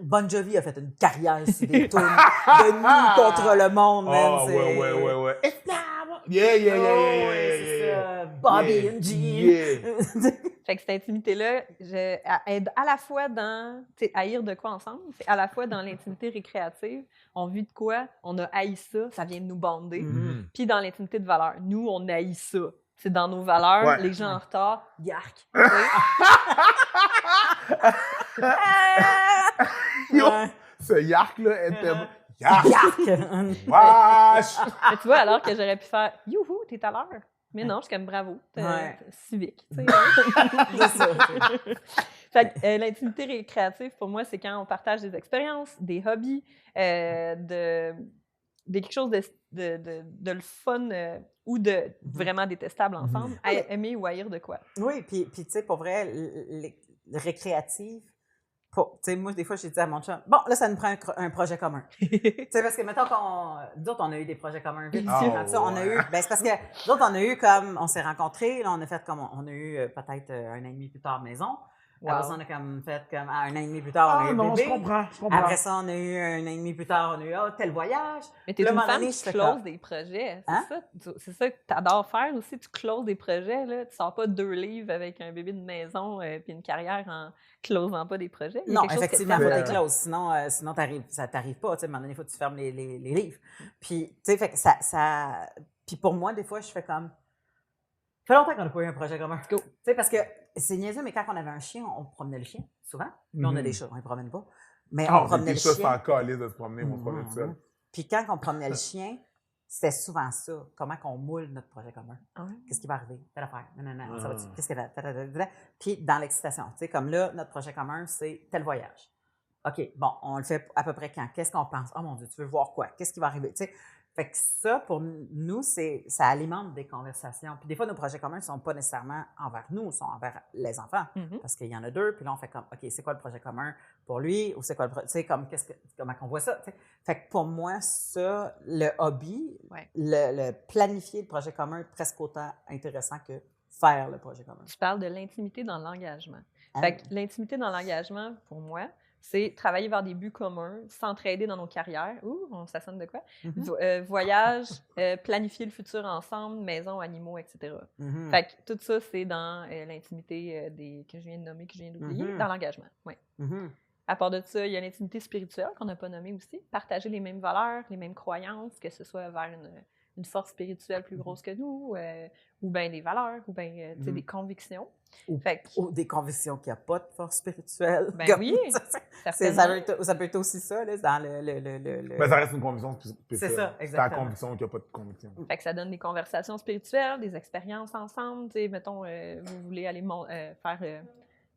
Bon Jovi a fait une carrière sur des tunes de nous contre le monde. Man. Oh, C'est... ouais. Yeah. Ouais, c'est ça. Bobby Yeah. and Jean. Yeah. Fait que cette intimité-là, elle à la fois dans, tu sais, haïr de quoi ensemble, c'est à la fois dans l'intimité récréative, on vit de quoi, on a haï ça, ça vient de nous bander. Mhm. Puis dans l'intimité de valeur, nous, on haït ça. C'est dans nos valeurs, Ouais. les gens en retard, yark. Tu sais? Yo, Ouais. ce yark-là était... Yark! Yark! Vache! Mais tu vois, alors que j'aurais pu faire « Youhou, t'es à l'heure! » Mais non, je suis comme « Bravo, Ouais. civique. » tu sais. C'est ça. Fait que, l'intimité récréative, pour moi, c'est quand on partage des expériences, des hobbies, de quelque chose de le fun ou de vraiment détestable ensemble, à aimer ou haïr de quoi. Oui, puis tu sais, pour vrai, le récréatif, tu sais, moi, des fois, j'ai dit à mon chum, bon, là, ça nous prend un projet commun. Tu sais, parce que, mettons d'autres, on a eu des projets communs vite. Ah, Tu sais, on a eu, ben, c'est parce que d'autres, on a eu comme, on s'est rencontrés, là, on a fait comme, on a eu peut-être un an et demi plus tard maison. Wow. Après ça, on a comme fait comme, un an et demi plus tard, on a eu non, bébé. je comprends. Après ça, on a eu un an et demi plus tard, on a eu, tel voyage. Mais t'es Là, une à un moment femme donné, qui je fais close comme- des projets. Hein? C'est ça que t'adores faire aussi. Tu closes des projets. Là. Tu sors pas 2 livres avec un bébé de maison puis une carrière en closant pas des projets. Il y a Non, quelque chose que effectivement, il t'aimes faut là-dedans. des clauses. Sinon ça t'arrive pas. Tu sais, à un moment donné, il faut que tu fermes les livres. Puis, tu sais, fait que ça... Puis pour moi, des fois, je fais comme... Ça fait longtemps qu'on n'a pas eu un projet commun. Go. Tu sais, parce que c'est niaiseux, mais quand on avait un chien, on promenait le chien, souvent. Puis on a des chats, on ne promenait pas. Mais on promenait le ça, c'est chien. en calice de se promener, on se promène tout seul. Puis quand on promenait le chien, c'était souvent ça. Comment qu'on moule notre projet commun. Qu'est-ce qui va arriver? Telle affaire. Non, ça va-tu? Qu'est-ce que Puis dans l'excitation, tu sais, comme là, notre projet commun, c'est tel voyage. OK, bon, on le fait à peu près quand? Qu'est-ce qu'on pense? Oh mon Dieu, tu veux voir quoi? Qu'est-ce qui va arriver? Tu sais, fait que ça, pour nous, ça alimente des conversations. Puis des fois, nos projets communs ne sont pas nécessairement envers nous, ils sont envers les enfants. Mhm. Parce qu'il y en a 2, puis là, on fait comme, OK, c'est quoi le projet commun pour lui? Ou c'est quoi le projet, tu sais, comme, comment qu'on voit ça? Tu sais? Fait que pour moi, ça, le hobby, Ouais. le planifier le projet commun est presque autant intéressant que faire le projet commun. Tu parles de l'intimité dans l'engagement. Hein? Fait que l'intimité dans l'engagement, pour moi, c'est travailler vers des buts communs, s'entraider dans nos carrières. Ça sonne de quoi? Voyage, planifier le futur ensemble, maison, animaux, etc. Mhm. Fait que tout ça, c'est dans l'intimité que je viens de nommer, que je viens d'oublier, Mhm. dans l'engagement. Ouais. Mhm. À part de ça, il y a l'intimité spirituelle qu'on n'a pas nommée aussi. Partager les mêmes valeurs, les mêmes croyances, que ce soit vers une force spirituelle plus grosse que nous, ou bien des valeurs, ou bien des convictions. Fait que, Ou des convictions qu'il n'y a pas de force spirituelle. Ben Comme- oui, ça peut être aussi ça, là, dans le... Mais ça reste une conviction spéciale. C'est ça, C'est exactement. la conviction qu'il n'y a pas de conviction. Fait que ça donne des conversations spirituelles, des expériences ensemble. Tu sais, mettons, vous voulez aller faire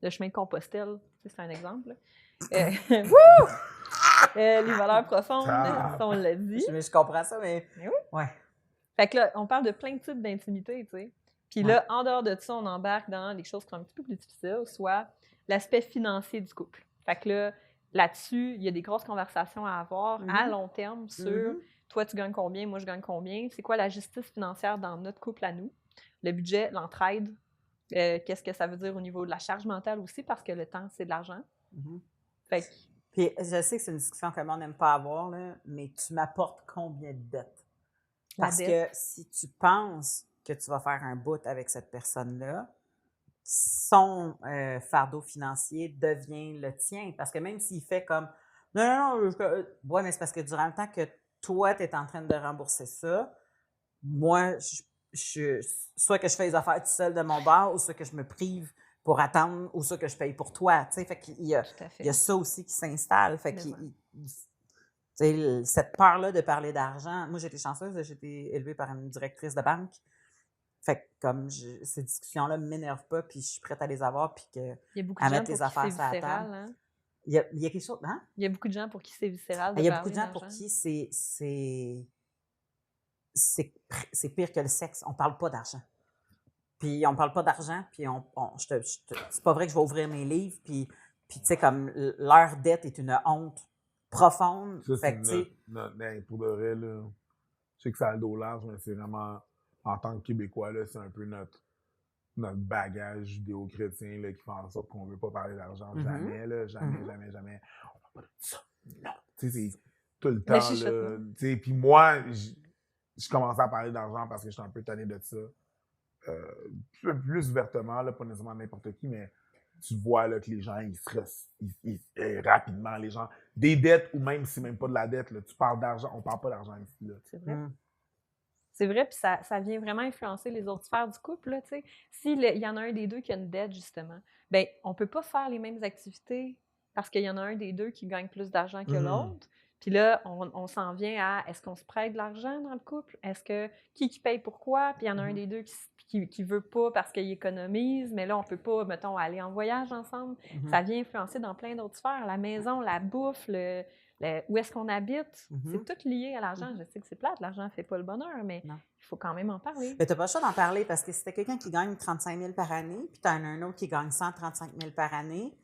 le chemin de Compostelle, tu sais, c'est un exemple. Wouh! Les valeurs profondes, ça, on l'a dit. Je comprends ça, mais... Mais oui. Ouais. Fait que là, on parle de plein de types d'intimité, tu sais. Puis là, en dehors de ça, on embarque dans les choses qui sont un petit peu plus difficiles, soit l'aspect financier du couple. Fait que là-dessus, il y a des grosses conversations à avoir à long terme sur toi, tu gagnes combien, moi, je gagne combien. C'est quoi la justice financière dans notre couple à nous? Le budget, l'entraide, qu'est-ce que ça veut dire au niveau de la charge mentale aussi, parce que le temps, c'est de l'argent. Fait que, Puis je sais que c'est une discussion que le monde n'aime pas avoir, là, mais tu m'apportes combien de dettes? Parce que si tu penses que tu vas faire un bout avec cette personne-là, son fardeau financier devient le tien. Parce que même s'il fait comme « Non, ouais, mais c'est parce que durant le temps que toi, tu es en train de rembourser ça, moi, soit que je fais les affaires tout seul de mon bar ou soit que je me prive pour attendre ou ça que je paye pour toi, tu sais. Fait qu'il y a, Tout à fait. il y a ça aussi qui s'installe. Fait Mais qu'il voilà. tu sais, cette peur-là de parler d'argent, moi, j'étais chanceuse, j'ai été élevée par une directrice de banque. Fait que comme ces discussions-là ne m'énervent pas, puis je suis prête à les avoir, puis Il y a beaucoup à de gens mettre pour les qui c'est affaires sur la viscéral, table. hein? Il y a quelque chose, hein? Il y a beaucoup de gens pour qui c'est viscéral de Il y a beaucoup parler de gens pour d'argent. qui c'est pire que le sexe. On parle pas d'argent. Puis on parle pas d'argent, puis c'est pas vrai que je vais ouvrir mes livres, puis tu sais, comme leur dette est une honte profonde. Ça, Fait que, tu sais, pour de vrai, là, je sais que ça a le dos large, mais c'est vraiment, en tant que Québécois, là, c'est un peu notre bagage judéo-chrétien là, qui fait en sorte qu'on veut pas parler d'argent. Jamais, là, jamais. On parle pas de ça. Non. Tu sais, c'est tout le temps, Le là. chuchotement. Tu sais, puis moi, je commençais à parler d'argent parce que j'étais un peu tanné de ça. Plus ouvertement, là, pas nécessairement n'importe qui, mais tu vois là, que les gens, ils stressent rapidement, les gens. Des dettes, ou même si c'est même pas de la dette, là, tu parles d'argent, on parle pas d'argent ici. Là. C'est vrai. C'est vrai, puis ça vient vraiment influencer les autres sphères du couple, là, tu sais. S'il y en a un des deux qui a une dette, justement, bien, on peut pas faire les mêmes activités parce qu'il y en a un des deux qui gagne plus d'argent que l'autre. Puis là, on s'en vient à, est-ce qu'on se prête de l'argent dans le couple? Est-ce que, qui paye pourquoi? Puis il y en a un des deux qui veut pas parce qu'il économise, mais là, on peut pas, mettons, aller en voyage ensemble. Ça vient influencer dans plein d'autres sphères. La maison, la bouffe, où est-ce qu'on habite, c'est tout lié à l'argent. Je sais que c'est plate, l'argent ne fait pas le bonheur, mais il faut quand même en parler. Mais tu n'as pas le choix d'en parler parce que si tu as quelqu'un qui gagne 35 000 par année, puis tu as un autre qui gagne 135 000 par année,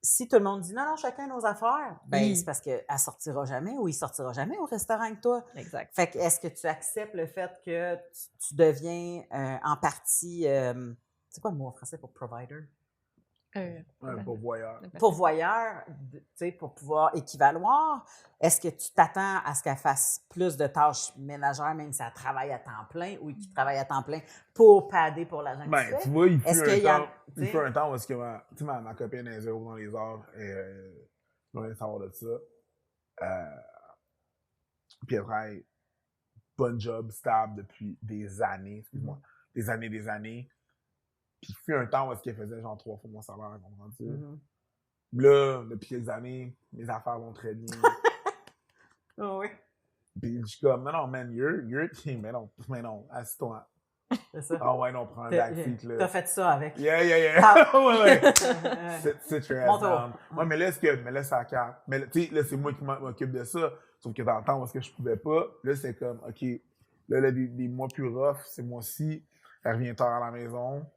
si tout le monde dit non, chacun nos affaires, ben c'est parce qu'elle ne sortira jamais ou il ne sortira jamais au restaurant avec toi. Exact. Fait que est-ce que tu acceptes le fait que tu deviens en partie, c'est quoi le mot en français pour provider? Pourvoyeur. Pourvoyeur, tu sais, pour pouvoir équivaloir. Est-ce que tu t'attends à ce qu'elle fasse plus de tâches ménagères, même si elle travaille à temps plein ou qu'il travaille à temps plein pour padder pour l'argent que tu fais? Tu vois, il fut un temps où est-ce que ma copine est zéro dans les heures et je veux rien savoir de ça. Puis elle travaille bon job, stable depuis des années, excuse-moi, des années. Puis il fut un temps où est-ce qu'elle faisait genre 3 fois mon salaire, comprends-tu? Là, depuis quelques années, mes affaires vont très bien. Oh oui. Puis je suis comme, non, man, you're mais non, assis-toi. C'est ça. Ah ouais, non, prends un backseat, là. T'as fait ça avec. Yeah. Ah. ouais. Sit your ass down. Ouais, mais là, ça carte. Mais tu sais, là, c'est moi qui m'occupe de ça. Sauf que dans le temps où est-ce que je pouvais pas, là, c'est comme, OK, là, des mois plus rough, ces mois-ci, elle revient tard à la maison.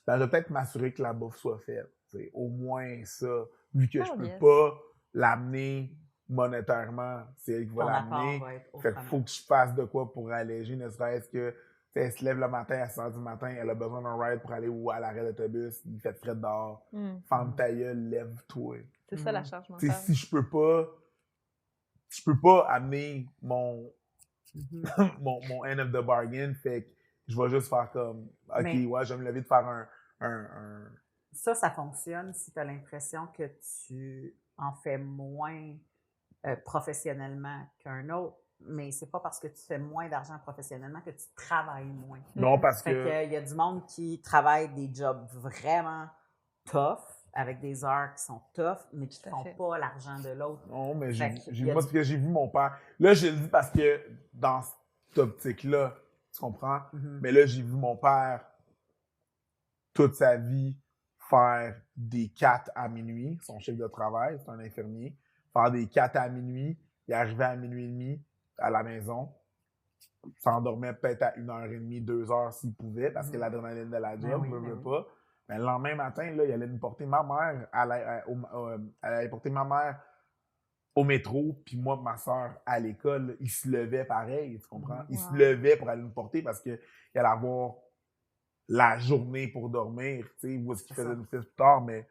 Ben, je vais peut-être m'assurer que la bouffe soit faite. T'sais. Au moins ça. Vu que je peux pas l'amener monétairement, c'est elle qui va l'amener. Fait qu'il faut que je fasse de quoi pour alléger, ne serait-ce que elle se lève le matin à 6h du matin, elle a besoin d'un ride pour aller à l'arrêt d'autobus, il fait frais dehors. Ferme ta gueule, lève-toi. C'est ça la charge mentale. Si je peux pas amener mon end of the bargain, fait que je vais juste faire comme, OK, je vais me lever de faire un... Ça fonctionne si tu as l'impression que tu en fais moins professionnellement qu'un autre, mais c'est pas parce que tu fais moins d'argent professionnellement que tu travailles moins. Non, parce que... il y a du monde qui travaille des jobs vraiment tough, avec des heures qui sont tough, mais qui ne font pas l'argent de l'autre. Non, mais j'ai vu mon père. Là, je le dis parce que dans cette optique-là, tu comprends? Mais là, j'ai vu mon père toute sa vie faire des 4 à minuit, son chiffre de travail, c'est un infirmier, faire des 4 à minuit, il arrivait à minuit et demi à la maison, s'endormait peut-être à 1h30, 2h s'il pouvait, parce que l'adrénaline de la job, veut pas. Mais le lendemain matin, là, il allait me porter ma mère, elle allait porter ma mère au métro, puis moi, ma soeur, à l'école, il se levait pareil, tu comprends? Il se levait pour aller nous porter parce qu'il allait avoir la journée pour dormir, tu sais, où est-ce qu'il faisait une fête plus tard, mais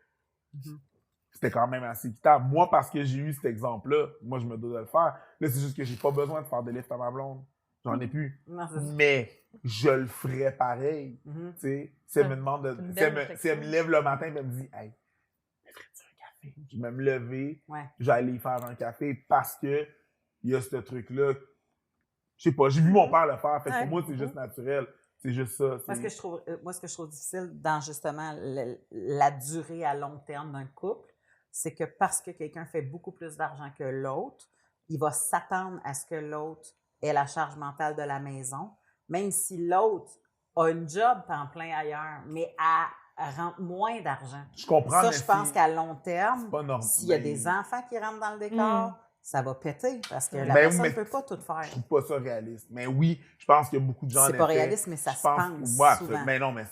c'était quand même assez équitable. Moi, parce que j'ai eu cet exemple-là, moi, je me dois de le faire. Là, c'est juste que j'ai pas besoin de faire des lifts à ma blonde. J'en ai plus. Mais je le ferais pareil, tu sais. Si elle me demande si elle me lève le matin et elle me dit, hey, je vais me lever, je vais aller faire un café parce que il y a ce truc-là. Je sais pas, j'ai vu mon père le faire, fait que pour moi, c'est juste naturel. C'est juste ça. Moi, ce que je trouve difficile dans justement la durée à long terme d'un couple, c'est que parce que quelqu'un fait beaucoup plus d'argent que l'autre, il va s'attendre à ce que l'autre ait la charge mentale de la maison, même si l'autre a une job temps plein ailleurs, mais elle rentre moins d'argent. Je comprends, Ça, mais je pense qu'à long c'est terme, pas normal. s'il y a des enfants qui rentrent dans le décor, ça va péter parce que la Ben, personne mais ne peut pas tout faire. Je trouve pas ça réaliste. Mais oui, je pense qu'il y a beaucoup de gens... C'est pas réaliste, mais ça se pense Ouais, souvent. Mais non, mais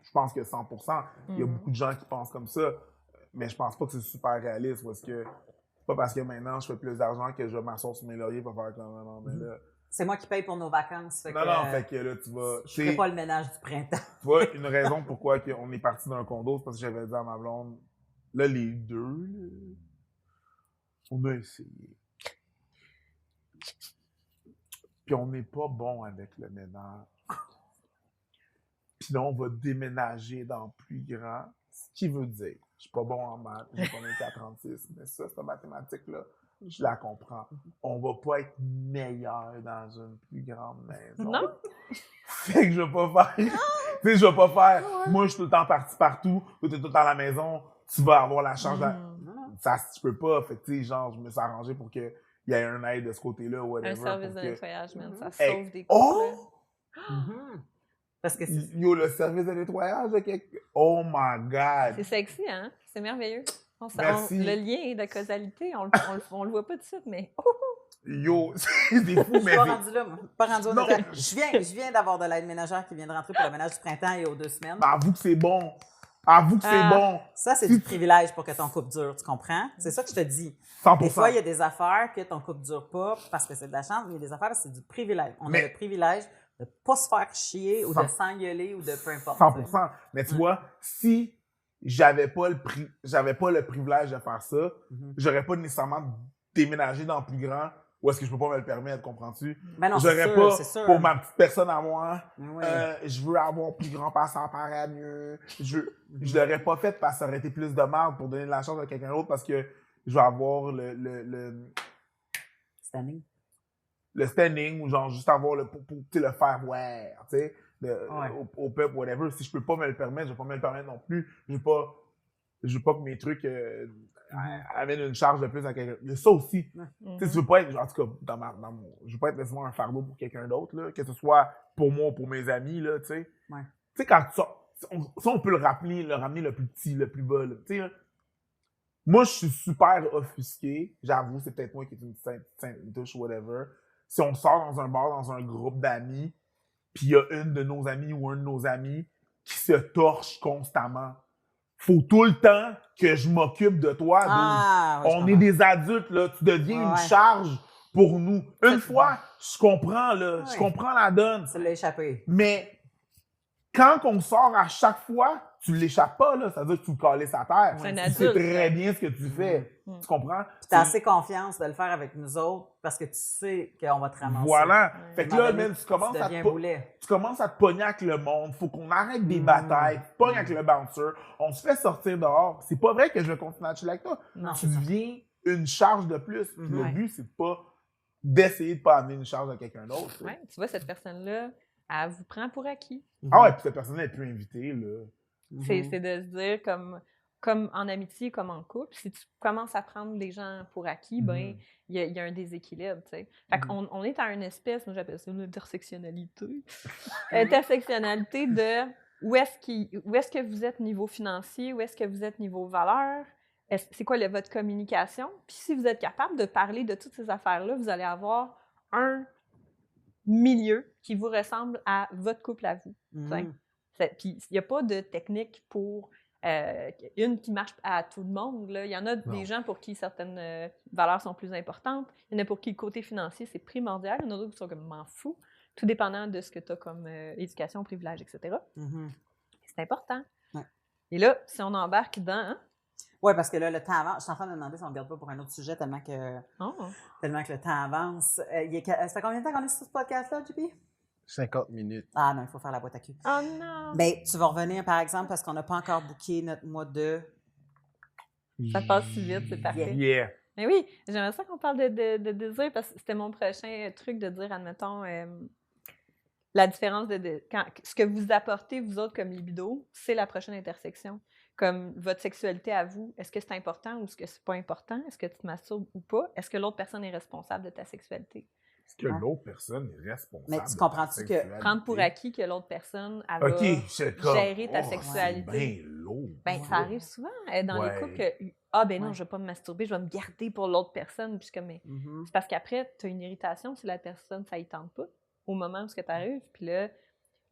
je pense que 100%, il y a beaucoup de gens qui pensent comme ça. Mais je pense pas que c'est super réaliste parce que c'est pas parce que maintenant je fais plus d'argent que je vais m'asseoir sur mes lauriers pour faire comme non, mais là... C'est moi qui paye pour nos vacances. Fait Non, fait que là, tu vas... Je ferai pas le ménage du printemps. Tu vois, une raison pourquoi on est parti d'un condo, c'est parce que j'avais dit à ma blonde, là, les deux, là, on a essayé. Puis on n'est pas bon avec le ménage. Puis là, on va déménager dans plus grand, ce qui veut dire, je suis pas bon en maths, j'ai pas été à 36, mais ça, cette mathématique-là, je la comprends. On va pas être meilleur dans une plus grande maison. Non? Fait que je vais pas faire... Tu sais, je vais pas faire... Moi, je suis tout le temps parti partout, toi, t'es tout le temps à la maison, tu vas avoir la charge... Ça, tu peux pas. Fait que, tu sais, genre, je me suis arrangé pour qu'il y ait un aide de ce côté-là, whatever. Un service de que... nettoyage, man, ça Hey. sauve des coûts. Parce que c'est... Yo, le service de nettoyage de quelque... Oh my God! C'est sexy, hein? C'est merveilleux. Merci. Le lien de causalité, on le voit pas tout de suite, mais... Yo, c'est fou, Je suis mais... pas rendue là, moi. Pas rendue au Non. nettoyage. Je viens d'avoir de l'aide ménagère qui vient de rentrer pour le ménage du printemps et aux 2 semaines. Avoue que c'est bon. Avoue que c'est bon. Ça, c'est du privilège pour que ton couple dure, tu comprends? C'est ça que je te dis. 100%. Des fois, il y a des affaires que ton couple ne dure pas parce que c'est de la chance, mais il y a des affaires parce que c'est du privilège. On a le privilège de ne pas se faire chier ou de s'engueuler ou de peu importe. 100%. Mais tu vois, si j'avais pas le privilège de faire ça, j'aurais pas nécessairement déménagé dans le plus grand ou est-ce que je peux pas me le permettre, comprends-tu? Ben non, j'aurais c'est sûr. pour ma petite personne à moi, Oui. je veux avoir plus grand parce que ça me paraît mieux. Je l'aurais pas fait parce que ça aurait été plus de merde pour donner de la chance à quelqu'un d'autre parce que je vais avoir Standing. le standing ou genre juste avoir pour le faire ouais, tu sais, au peuple, whatever. Si je peux pas me le permettre, je vais pas me le permettre non plus. Je veux pas que mes trucs amènent une charge de plus à quelqu'un. Il y a ça aussi. Tu sais, tu veux pas être, en tout cas, je veux pas être nécessairement un fardeau pour quelqu'un d'autre, là, que ce soit pour moi ou pour mes amis, là, tu sais. Ouais. Tu sais, quand ça, on peut le ramener le plus petit, le plus bas, là, tu sais, là. Moi, je suis super offusqué. J'avoue, c'est peut-être moi qui est une sainte touche, whatever. Si on sort dans un bar, dans un groupe d'amis, puis il y a une de nos amies ou un de nos amis qui se torche constamment. Faut tout le temps que je m'occupe de toi. On est des adultes, là. Tu deviens une charge pour nous. Une fois, je comprends, là. Je comprends la donne. Ça l'a échappé. Mais quand on sort à chaque fois, tu l'échappes pas, là. Ça veut dire que tu le calisses à terre. C'est un Tu adulte, sais très bien ce que tu fais. Tu comprends? Puis t'as assez confiance de le faire avec nous autres parce que tu sais qu'on va te ramasser. Voilà. Fait que là, même, man, tu commences à te pogner avec le monde. Faut qu'on arrête des batailles. Tu te pognes avec le bouncer. On se fait sortir dehors. C'est pas vrai que je vais continuer à chiller avec toi. Non, tu deviens une charge de plus. Puis le but, c'est pas d'essayer de pas amener une charge à quelqu'un d'autre. Ouais, tu vois, cette personne-là, elle vous prend pour acquis. Ah ouais, puis cette personne-là, elle peut inviter, là. C'est de se dire, comme en amitié, comme en couple, si tu commences à prendre les gens pour acquis, ben il y a un déséquilibre, tu sais. Fait qu'on on est à une espèce, moi j'appelle ça une intersectionnalité. Intersectionnalité de où est-ce que vous êtes niveau financier, où est-ce que vous êtes niveau valeur, c'est quoi votre communication. Puis si vous êtes capable de parler de toutes ces affaires-là, vous allez avoir un milieu qui vous ressemble à votre couple à vous. Puis il n'y a pas de technique pour une qui marche à tout le monde. Là. Il y en a des gens pour qui certaines valeurs sont plus importantes. Il y en a pour qui le côté financier, c'est primordial. Il y en a d'autres qui sont comme « m'en fous », tout dépendant de ce que tu as comme éducation, privilège, etc. C'est important. Ouais. Et là, si on embarque dans... Hein? Oui, parce que là, le temps avance. Je suis en train de me demander si on ne regarde pas pour un autre sujet tellement que le temps avance. Ça fait combien de temps qu'on est sur ce podcast-là, JP? 50 minutes. Ah non, il faut faire la boîte à cul. Oh non! Bien, tu vas revenir, par exemple, parce qu'on n'a pas encore booké notre mois de... Ça passe si vite, c'est parfait. Yeah. Mais oui, j'aimerais ça qu'on parle de désir, parce que c'était mon prochain truc de dire, admettons, La différence ce que vous apportez, vous autres, comme libido, c'est la prochaine intersection. Comme votre sexualité à vous, est-ce que c'est important ou est-ce que c'est pas important? Est-ce que tu te masturbes ou pas? Est-ce que l'autre personne est responsable de ta sexualité? Est-ce que l'autre personne est responsable Mais tu de comprends-tu ta que sexualité? Prendre pour acquis que l'autre personne, elle OK, va c'est comme... gérer ta C'est sexualité. bien lourd. Ben, ça arrive souvent dans les couples que non, Ouais. je vais pas me masturber, je vais me garder pour l'autre personne. Puis comme, mais Mhm. c'est parce qu'après, tu as une irritation si la personne, ça y tente pas au moment où tu arrives. Puis là,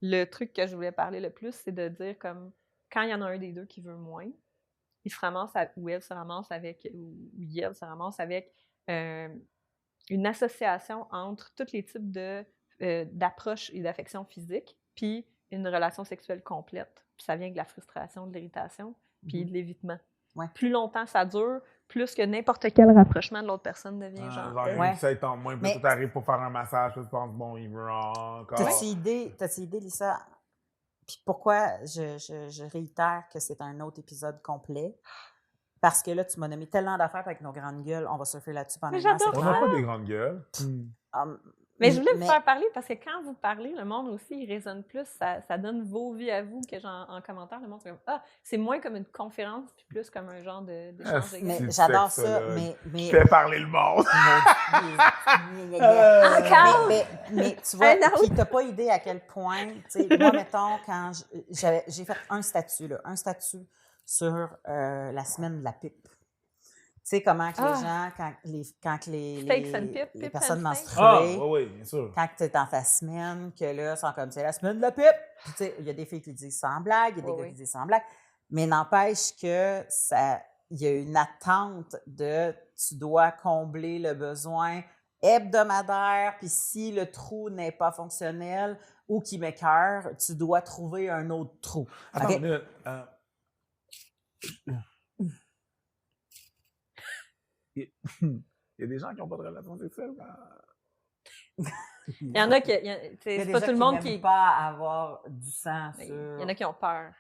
le truc que je voulais parler le plus, c'est de dire comme quand il y en a un des deux qui veut moins, il se ramasse ou elle se ramasse avec, ou il se ramasse avec une association entre tous les types d'approches et d'affection physique, puis une relation sexuelle complète. Puis ça vient avec de la frustration, de l'irritation, puis de l'évitement. Ouais. Plus longtemps ça dure, plus que n'importe quel rapprochement de l'autre personne devient genre... Genre, ça étant moins, puis tu arrives pour faire un massage, puis tu penses, bon, il veut encore. T'as-tu idée, Lisa? Puis pourquoi je réitère que c'est un autre épisode complet? Parce que là, tu m'as nommé tellement d'affaires avec nos grandes gueules, on va surfer là-dessus pendant Mais une heure, j'adore c'est On n'a clair. pas des grandes gueules. Mais je voulais vous faire parler parce que quand vous parlez, le monde aussi, il résonne plus. Ça donne vos vies à vous que genre en commentaire, le monde c'est comme c'est moins comme une conférence puis plus comme un genre d'échange de Mais gars. j'adore ça, mais Fais parler le monde. mais tu vois, puis t'as pas idée à quel point, tu sais, moi, mettons, quand j'ai fait un statut sur la semaine de la pipe. Tu sais, comment que les gens, quand les personnes menstruées, oui, bien sûr. quand tu es dans ta semaine, que là, c'est comme, c'est la semaine de la pipe. Puis, tu sais, il y a des filles qui le disent sans blague, il y a des gars qui le disent sans blague. Mais n'empêche que il y a une attente de tu dois combler le besoin hebdomadaire, puis si le trou n'est pas fonctionnel ou qui m'écoeure, tu dois trouver un autre trou. Attends Okay? une minute. Il y a des gens qui n'ont pas de relation sexuelle. Il y en a qui. C'est pas tout le monde qui. pas avoir du sang sur. Il y en a qui ont peur.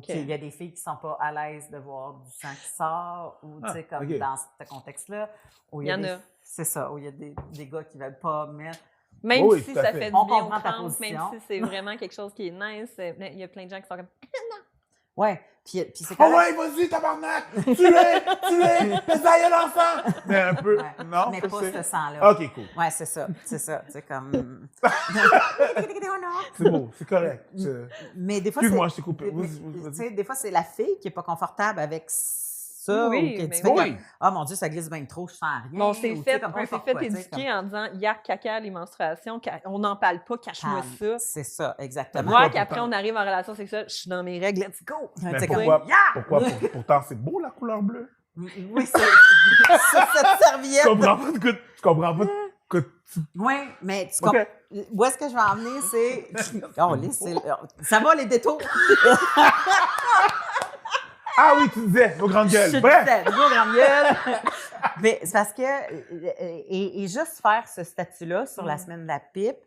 Il y a des filles qui ne sont pas à l'aise de voir du sang qui sort, ou tu sais, comme dans ce contexte-là. Il y en a. C'est ça, où il y a des gars qui ne veulent pas mettre. Même si ça fait du bien comprend aux ta trans, position. même si c'est vraiment quelque chose qui est nice, il y a plein de gens qui sont comme Ouais, puis c'est correct. Oh ouais, vas-y, tabarnak! Tuez! Fais-y l'enfant! Mais un peu, non? Mais pas ce sang-là. OK, cool. Ouais, c'est ça. C'est comme... C'est beau, c'est correct. Mais des fois, excuse-moi, je t'ai coupé. Tu sais, des fois, c'est la fille qui n'est pas confortable avec ça. Oui, ou qui mais fait comme, ah mon Dieu, ça glisse bien trop, je sens rien. On s'est fait éduquer en disant yak, caca, les menstruations, on n'en parle pas, cache-moi ça. C'est ça, exactement. Moi, qu'aprée on arrive en relation sexuelle, je suis dans mes règles, let's go! Mais pourquoi? Pourtant, c'est beau la couleur bleue. Oui, c'est cette serviette. Tu comprends pas que oui, mais tu comprends. Où est-ce que je vais en venir, c'est... ça va, les détours? Ah oui, tu disais, nos grandes gueules. Bref! Nos grandes gueules. Mais c'est parce que... Et juste faire ce statut-là sur la semaine de la pipe,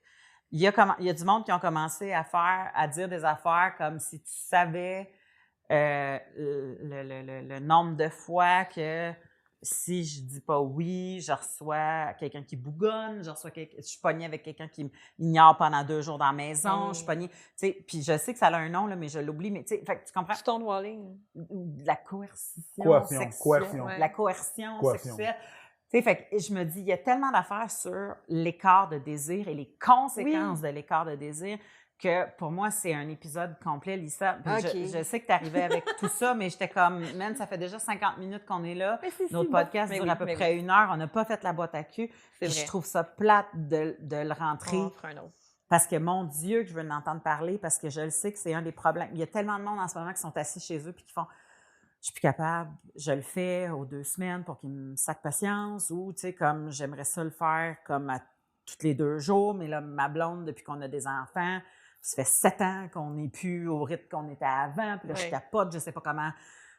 il y a du monde qui ont commencé à dire des affaires comme si tu savais le nombre de fois que si je dis pas oui, je reçois quelqu'un qui bougonne, je suis pognée avec quelqu'un qui m'ignore pendant 2 jours dans la maison, je suis pognée, tu sais, puis je sais que ça a un nom, là, mais je l'oublie, mais tu sais, tu comprends? Stonewalling. De la coercition sexuelle. Coercion. La coercion sexuelle. Tu sais, fait que je me dis, il y a tellement d'affaires sur l'écart de désir et les conséquences de l'écart de désir que pour moi, c'est un épisode complet, Lisa. Je sais que tu arrivais avec tout ça, mais j'étais comme, man, ça fait déjà 50 minutes qu'on est là. Notre podcast dure à peu près 1 heure. On n'a pas fait la boîte à cul. Je trouve ça plate de le rentrer. On fera un autre. Parce que, mon Dieu, que je veux l'entendre parler, parce que je le sais que c'est un des problèmes. Il y a tellement de monde en ce moment qui sont assis chez eux puis qui font « Je suis plus capable, je le fais aux 2 semaines pour qu'ils me sacent patience » ou, tu sais, comme j'aimerais ça le faire comme à tous les 2 jours, mais là, ma blonde, depuis qu'on a des enfants, ça fait 7 ans qu'on n'est plus au rythme qu'on était avant, puis là, je capote, je sais pas comment.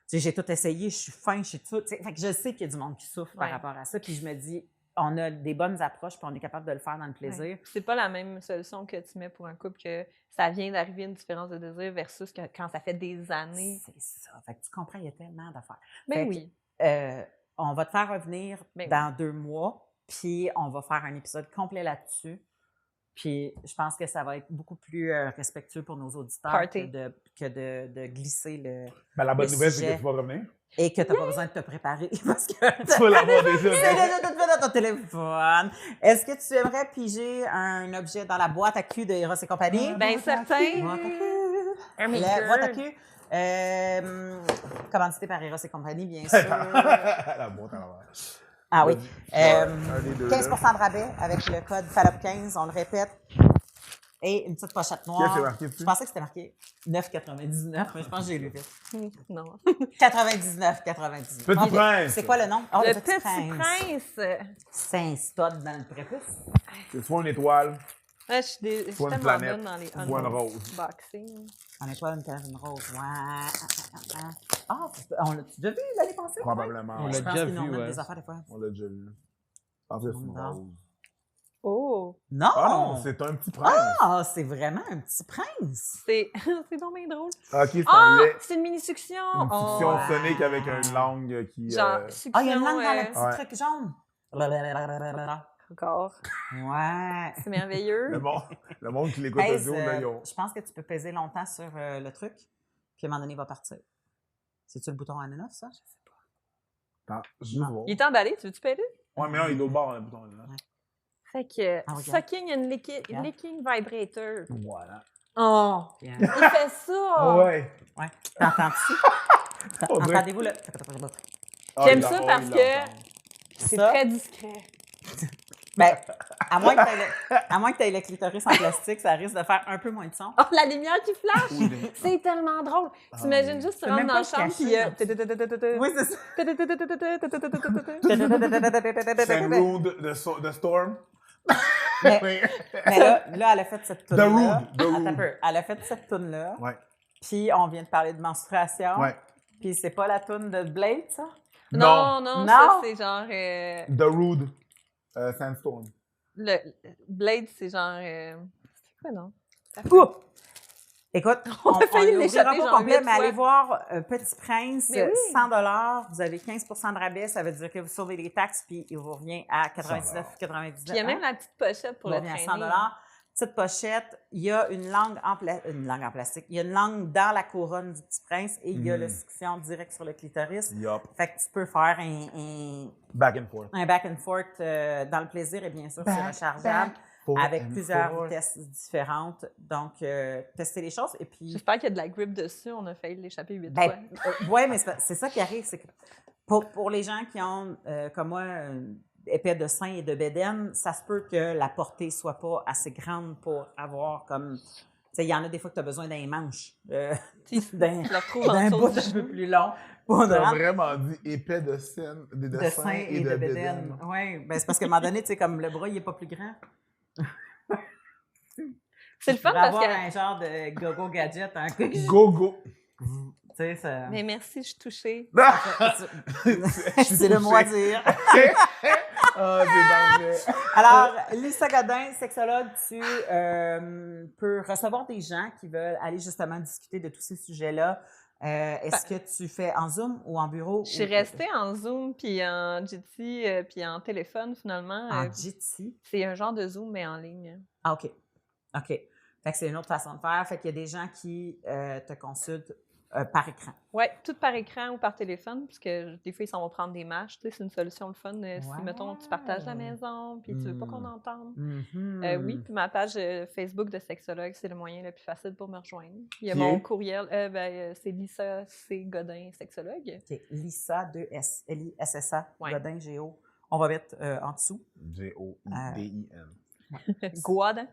Tu sais, j'ai tout essayé, je suis faim, je suis tout. Fait que je sais qu'il y a du monde qui souffre par rapport à ça, puis je me dis, on a des bonnes approches, puis on est capable de le faire dans le plaisir. C'est pas la même solution que tu mets pour un couple que ça vient d'arriver une différence de désir versus quand ça fait des années. C'est ça. Fait que tu comprends, il y a tellement d'affaires. Mais oui. On va te faire revenir dans 2 mois, puis on va faire un épisode complet là-dessus. Puis je pense que ça va être beaucoup plus respectueux pour nos auditeurs Party. que de glisser le... Ben, la bonne Le nouvelle, c'est sujet. que tu vas revenir. Et que tu n'as pas besoin de te préparer parce que Tu vas l'avoir déjà. c'est déjà tout fait dans ton téléphone. Est-ce que tu aimerais piger un objet dans la boîte à cul de Eros et compagnie? Ben certain. Boîte à cul. Un mini La boîte à girl. cul. Commandité par Eros et compagnie, bien sûr. La boîte à l'envers. Ah oui. Un des deux, 15 là. de rabais avec le code FALOP15, on le répète. Et une petite pochette Qu'est-ce noire. qui est marqué dessus? Je pensais que c'était marqué 9,99, mais je pense que j'ai lu vite. Non. 99,99. Petit prince. C'est quoi le nom? Oh, Le Petit Prince. Saint-Stod dans le prépuce. C'est soit une étoile, Ouais, je suis soit une tellement planète, bonne dans les soit une rose. unboxing. En étoile, une canne, une rose. Ouais. Ah, on l'a-tu déjà vu l'année passée? Probablement. On Je l'a pense déjà qu'ils nous vu, remettent ouais. des affaires des fois. On l'a déjà vu. Je pense que c'est une Non. rose. Oh! Non! Ah non, c'est un petit prince. Ah, c'est vraiment un petit prince. C'est donc bien drôle. Ok, c'est Ah! un lait. C'est une mini-succion! Une Oh. succion sonique avec une langue qui... Genre, succion. Ah, il y a une langue dans le petit Ouais. truc jaune. Encore. Ouais. C'est merveilleux. le monde qui l'écoute Pèse, audio, là, ils ont... je pense que tu peux peser longtemps sur le truc, puis à un moment donné, il va partir. C'est-tu le bouton on and off, ça? Attends, juste Non. voir. Il est emballé, tu veux-tu payer? Ouais, mais non, il est au bord, le bouton. Là. Fait que Ah, regarde. sucking and licking, Regarde. licking vibrator. Voilà. Oh! Bien. Il fait ça! Ouais. Ouais. T'entends-tu? On dirait- Entendez-vous le... Ah, J'aime il ça l'entend, parce il que- l'entend. C'est Ça? très discret. Ben, à moins que tu aies le clitoris en plastique, ça risque de faire un peu moins de son. Oh, la lumière qui flash! Oui, mais- C'est tellement drôle. Ah, T'imagines oui. juste, tu peux rentres même dans pas la le chambre, cacher, puis... Oui, c'est ça. Saint-Rude de Storm. Mais, Oui. mais là, elle a fait cette toune-là. Rude, The Attends un Rude. peu. Elle a fait cette toune-là. Ouais. Puis on vient de parler de menstruation. Ouais. Puis c'est pas la toune de Blade, ça? Non, non, Non. ça, c'est genre... The Rude. Sandstorm. le Blade, c'est genre... c'est quoi, non? Ouh! Écoute, On a failli l'ouvrira l'échapper, pas genre complet, 8 mais allez fois. voir Petit Prince, Mais oui. 100 $, vous avez 15 de rabais, ça veut dire que vous sauvez les taxes, puis il vous revient à 99,99 Puis il y a même la petite pochette pour il le revient à traîner. 100 $. Petite pochette, il y a une langue en plastique, il y a une langue dans la couronne du Petit Prince et il y a le succion direct sur le clitoris. Yup. Fait que tu peux faire un Back and forth. back and forth dans le plaisir et bien sûr, c'est rechargeable avec plusieurs vitesses différentes. Donc, tester les choses et puis... J'espère qu'il y a de la grip dessus. On a failli l'échapper 8 Ben, fois. oui, mais c'est ça qui arrive, c'est que pour les gens qui ont, comme moi, épais de sein et de bédaine, ça se peut que la portée soit pas assez grande pour avoir comme... Tu sais, il y en a des fois que tu as besoin d'un manche, d'un Je le retrouve en d'un bout sauce un de peu plus long pour T'as rendre vraiment dit épais de sein, de sein et de bédaine. Oui, ben c'est parce qu'à un moment donné, tu sais, comme le bras, il n'est pas plus grand. C'est le fun Pour parce avoir que... un genre de go-go gadget, un coup. Tu Go, go. sais, ça... Mais merci, je suis touchée. c'est le mot à dire. Ah, c'est parfait. Alors, Lisa Godin, sexologue, tu peux recevoir des gens qui veulent aller justement discuter de tous ces sujets-là. Est-ce que tu fais en Zoom ou en bureau? Je suis restée en Zoom, puis en GT, puis en téléphone, finalement. En GT? C'est un genre de Zoom, mais en ligne. Ah, OK. OK. Fait que c'est une autre façon de faire. Fait qu'il y a des gens qui te consultent par écran. Oui, tout par écran ou par téléphone, parce que des fois, ils s'en vont prendre des matchs. Tu sais, c'est une solution le fun. Si, mettons, tu partages la maison, puis tu veux pas qu'on entende. Oui, puis ma page Facebook de sexologue, c'est le moyen le plus facile pour me rejoindre. Il y a Qui mon est? courriel, c'est Lisa C. Godin, sexologue. OK. Lisa, 2S, L-I-S-S-A, Ouais. Godin, G-O. On va mettre en dessous. G-O-D-I-N. Godin.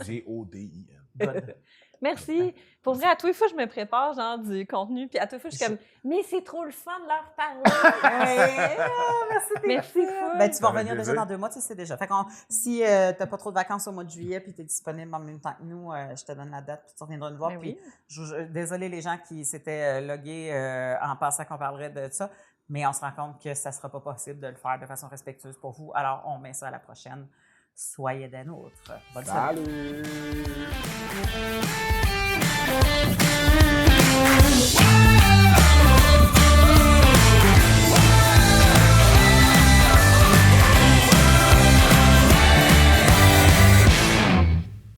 G-O-D-I-N. Godin. Merci. Pour vrai, à tous les fois, je me prépare genre du contenu, puis à tous les fois, je suis comme, mais c'est trop le fun de leur parler. Ouais. Ah, merci, t'es Merci, fine. full. Ben, tu vas Ça fait revenir déjà plaisir. dans 2 mois, tu sais déjà. Fait que si tu n'as pas trop de vacances au mois de juillet puis tu es disponible en même temps que nous, je te donne la date puis tu reviendras nous voir. Ben Puis oui. désolé les gens qui s'étaient logués en pensant qu'on parlerait de ça, mais on se rend compte que ça ne sera pas possible de le faire de façon respectueuse pour vous. Alors, on met ça à la prochaine. Soyez des nôtres. Bonne semaine. Salut!